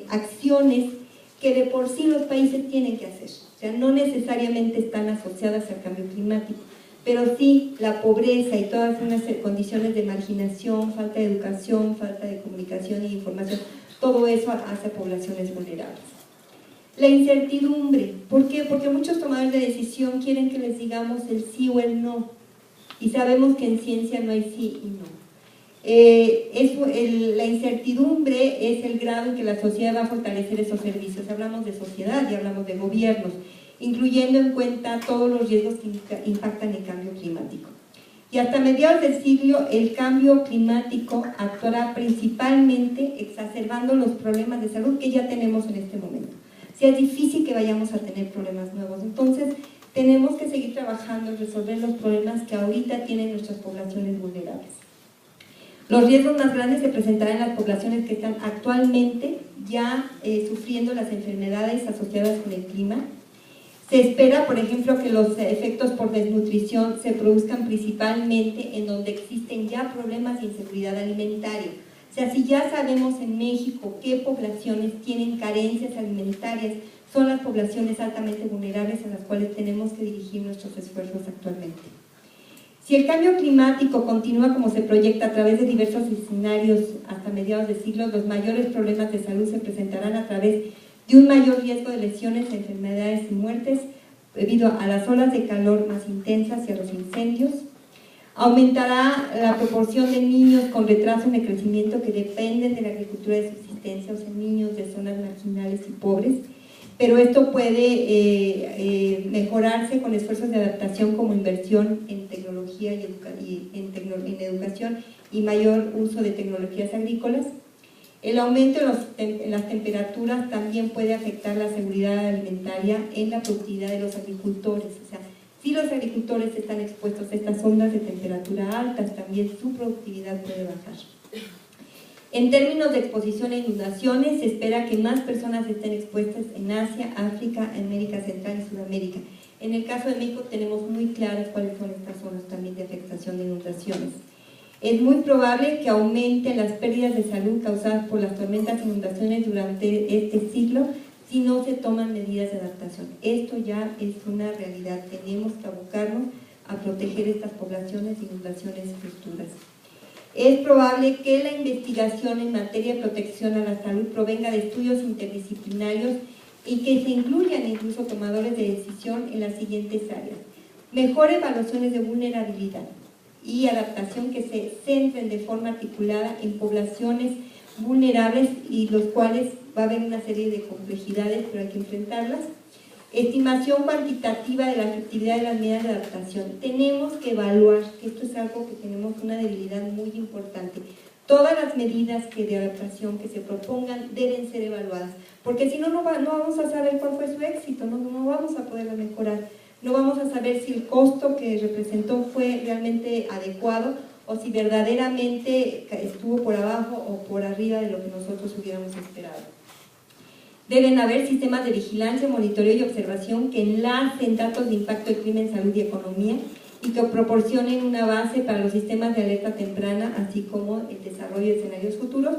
[SPEAKER 2] acciones que de por sí los países tienen que hacer. O sea, no necesariamente están asociadas al cambio climático, pero sí la pobreza y todas unas condiciones de marginación, falta de educación, falta de comunicación y de información, todo eso hace a poblaciones vulnerables. La incertidumbre, ¿por qué? Porque muchos tomadores de decisión quieren que les digamos el sí o el no, y sabemos que en ciencia no hay sí y no. La incertidumbre es el grado en que la sociedad va a fortalecer esos servicios. Hablamos de sociedad y hablamos de gobiernos, incluyendo en cuenta todos los riesgos que impactan el cambio climático. Y hasta mediados del siglo, el cambio climático actuará principalmente exacerbando los problemas de salud que ya tenemos en este momento. O sea, es difícil que vayamos a tener problemas nuevos. Entonces, tenemos que seguir trabajando en resolver los problemas que ahorita tienen nuestras poblaciones vulnerables. Los riesgos más grandes se presentarán en las poblaciones que están actualmente ya sufriendo las enfermedades asociadas con el clima. Se espera, por ejemplo, que los efectos por desnutrición se produzcan principalmente en donde existen ya problemas de inseguridad alimentaria. O sea, si ya sabemos en México qué poblaciones tienen carencias alimentarias, son las poblaciones altamente vulnerables a las cuales tenemos que dirigir nuestros esfuerzos actualmente. Si el cambio climático continúa como se proyecta a través de diversos escenarios hasta mediados de siglo, los mayores problemas de salud se presentarán a través de un mayor riesgo de lesiones, enfermedades y muertes debido a las olas de calor más intensas y a los incendios. Aumentará la proporción de niños con retraso en el crecimiento que dependen de la agricultura de subsistencia, o sea, niños de zonas marginales y pobres, pero esto puede mejorarse con esfuerzos de adaptación como inversión en tecnología y en educación y mayor uso de tecnologías agrícolas. El aumento en las temperaturas también puede afectar la seguridad alimentaria en la productividad de los agricultores. O sea, si los agricultores están expuestos a estas ondas de temperatura altas, también su productividad puede bajar. En términos de exposición a inundaciones, se espera que más personas estén expuestas en Asia, África, América Central y Sudamérica. En el caso de México tenemos muy claras cuáles son estas zonas también de afectación de inundaciones. Es muy probable que aumenten las pérdidas de salud causadas por las tormentas e inundaciones durante este siglo si no se toman medidas de adaptación. Esto ya es una realidad, tenemos que abocarnos a proteger estas poblaciones de inundaciones futuras. Es probable que la investigación en materia de protección a la salud provenga de estudios interdisciplinarios y que se incluyan incluso tomadores de decisión en las siguientes áreas. Mejor evaluaciones de vulnerabilidad y adaptación que se centren de forma articulada en poblaciones vulnerables y los cuales va a haber una serie de complejidades, pero hay que enfrentarlas. Estimación cuantitativa de la efectividad de las medidas de adaptación. Tenemos que evaluar, que esto es algo que tenemos una debilidad muy importante. Todas las medidas de adaptación que se propongan deben ser evaluadas, porque si no, no vamos a saber cuál fue su éxito, no vamos a poderla mejorar, no vamos a saber si el costo que representó fue realmente adecuado o si verdaderamente estuvo por abajo o por arriba de lo que nosotros hubiéramos esperado. Deben haber sistemas de vigilancia, monitoreo y observación que enlacen datos de impacto del clima en salud y economía y que proporcionen una base para los sistemas de alerta temprana, así como el desarrollo de escenarios futuros,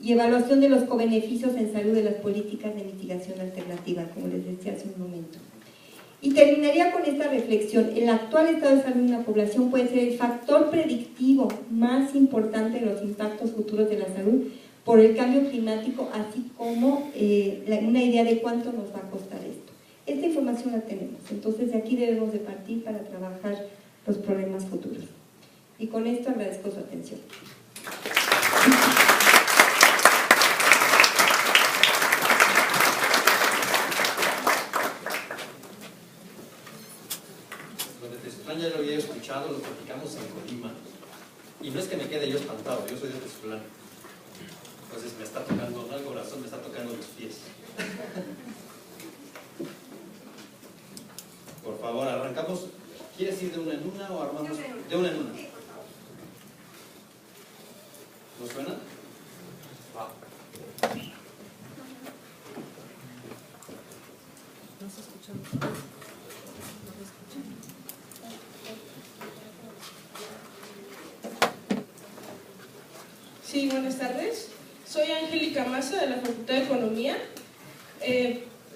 [SPEAKER 2] y evaluación de los cobeneficios en salud de las políticas de mitigación alternativa, como les decía hace un momento. Y terminaría con esta reflexión: el actual estado de salud de una población puede ser el factor predictivo más importante de los impactos futuros de la salud por el cambio climático, así como una idea de cuánto nos va a costar esto. Esta información la tenemos, entonces de aquí debemos de partir para trabajar los problemas futuros. Y con esto agradezco su atención.
[SPEAKER 1] Lo de Textlán ya lo había escuchado, lo platicamos en Colima, y no es que me quede yo espantado, yo soy de Textlán. Entonces me está tocando, no el corazón, me está tocando los pies. Por favor, arrancamos. ¿Quieres ir de una en una o armamos? De una en una. ¿No suena? Wow.
[SPEAKER 3] No se escucha.
[SPEAKER 4] Sí, buenas tardes. Soy Angélica Maza de la Facultad de Economía.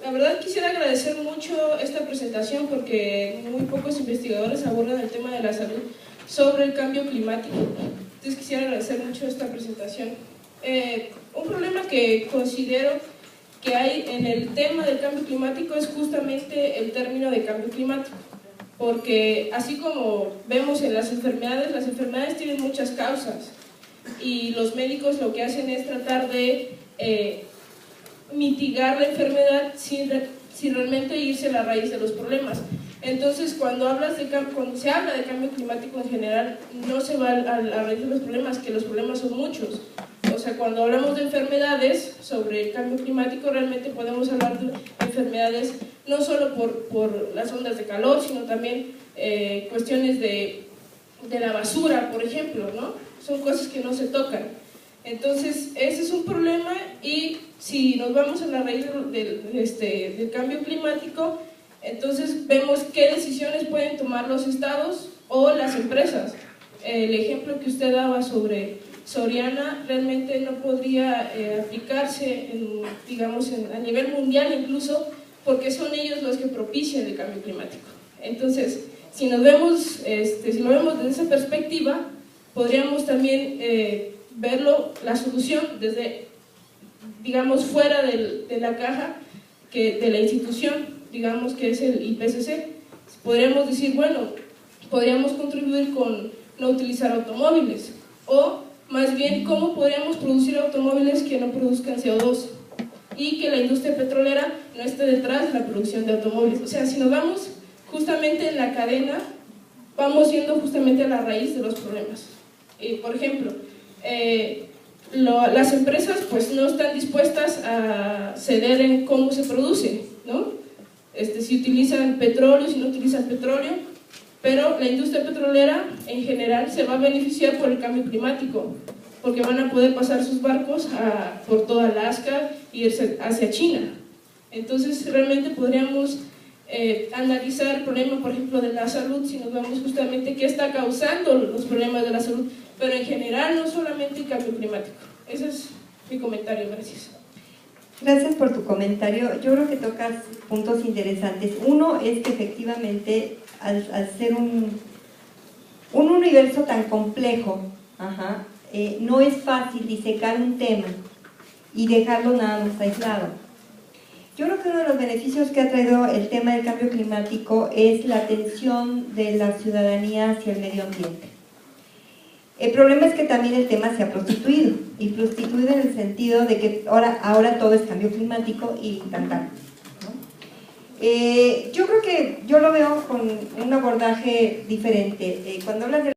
[SPEAKER 4] La verdad quisiera agradecer mucho esta presentación porque muy pocos investigadores abordan el tema de la salud sobre el cambio climático. Entonces quisiera agradecer mucho esta presentación. Un problema que considero que hay en el tema del cambio climático es justamente el término de cambio climático. Porque así como vemos en las enfermedades tienen muchas causas. Y los médicos lo que hacen es tratar de mitigar la enfermedad sin realmente irse a la raíz de los problemas. Entonces, cuando se habla de cambio climático en general, no se va a la raíz de los problemas, que los problemas son muchos. O sea, cuando hablamos de enfermedades sobre el cambio climático, realmente podemos hablar de enfermedades no solo por las ondas de calor, sino también cuestiones de la basura, por ejemplo, ¿no? Son cosas que no se tocan. Entonces, ese es un problema, y si nos vamos a la raíz del cambio climático, entonces vemos qué decisiones pueden tomar los estados o las empresas. El ejemplo que usted daba sobre Soriana realmente no podría aplicarse, a nivel mundial incluso, porque son ellos los que propician el cambio climático. Entonces, si lo vemos desde esa perspectiva, podríamos también verlo, la solución desde, fuera de la caja de la institución, digamos que es el IPCC. Podríamos decir, bueno, podríamos contribuir con no utilizar automóviles, o más bien cómo podríamos producir automóviles que no produzcan CO2 y que la industria petrolera no esté detrás de la producción de automóviles. O sea, si nos vamos justamente en la cadena, vamos yendo justamente a la raíz de los problemas. Por ejemplo, las empresas pues no están dispuestas a ceder en cómo se produce, ¿no? Si utilizan petróleo, si no utilizan petróleo, pero la industria petrolera en general se va a beneficiar por el cambio climático, porque van a poder pasar sus barcos por toda Alaska y irse hacia China. Entonces realmente podríamos analizar el problema, por ejemplo, de la salud, si nos vamos justamente qué está causando los problemas de la salud, pero en general, no solamente el cambio climático. Ese es mi comentario, gracias.
[SPEAKER 2] Gracias por tu comentario. Yo creo que tocas puntos interesantes. Uno es que efectivamente, al ser un universo tan complejo, no es fácil disecar un tema y dejarlo nada más aislado. Yo creo que uno de los beneficios que ha traído el tema del cambio climático es la atención de la ciudadanía hacia el medio ambiente. El problema es que también el tema se ha prostituido, y prostituido en el sentido de que ahora todo es cambio climático y tan. Yo creo que yo lo veo con un abordaje diferente. Cuando hablas de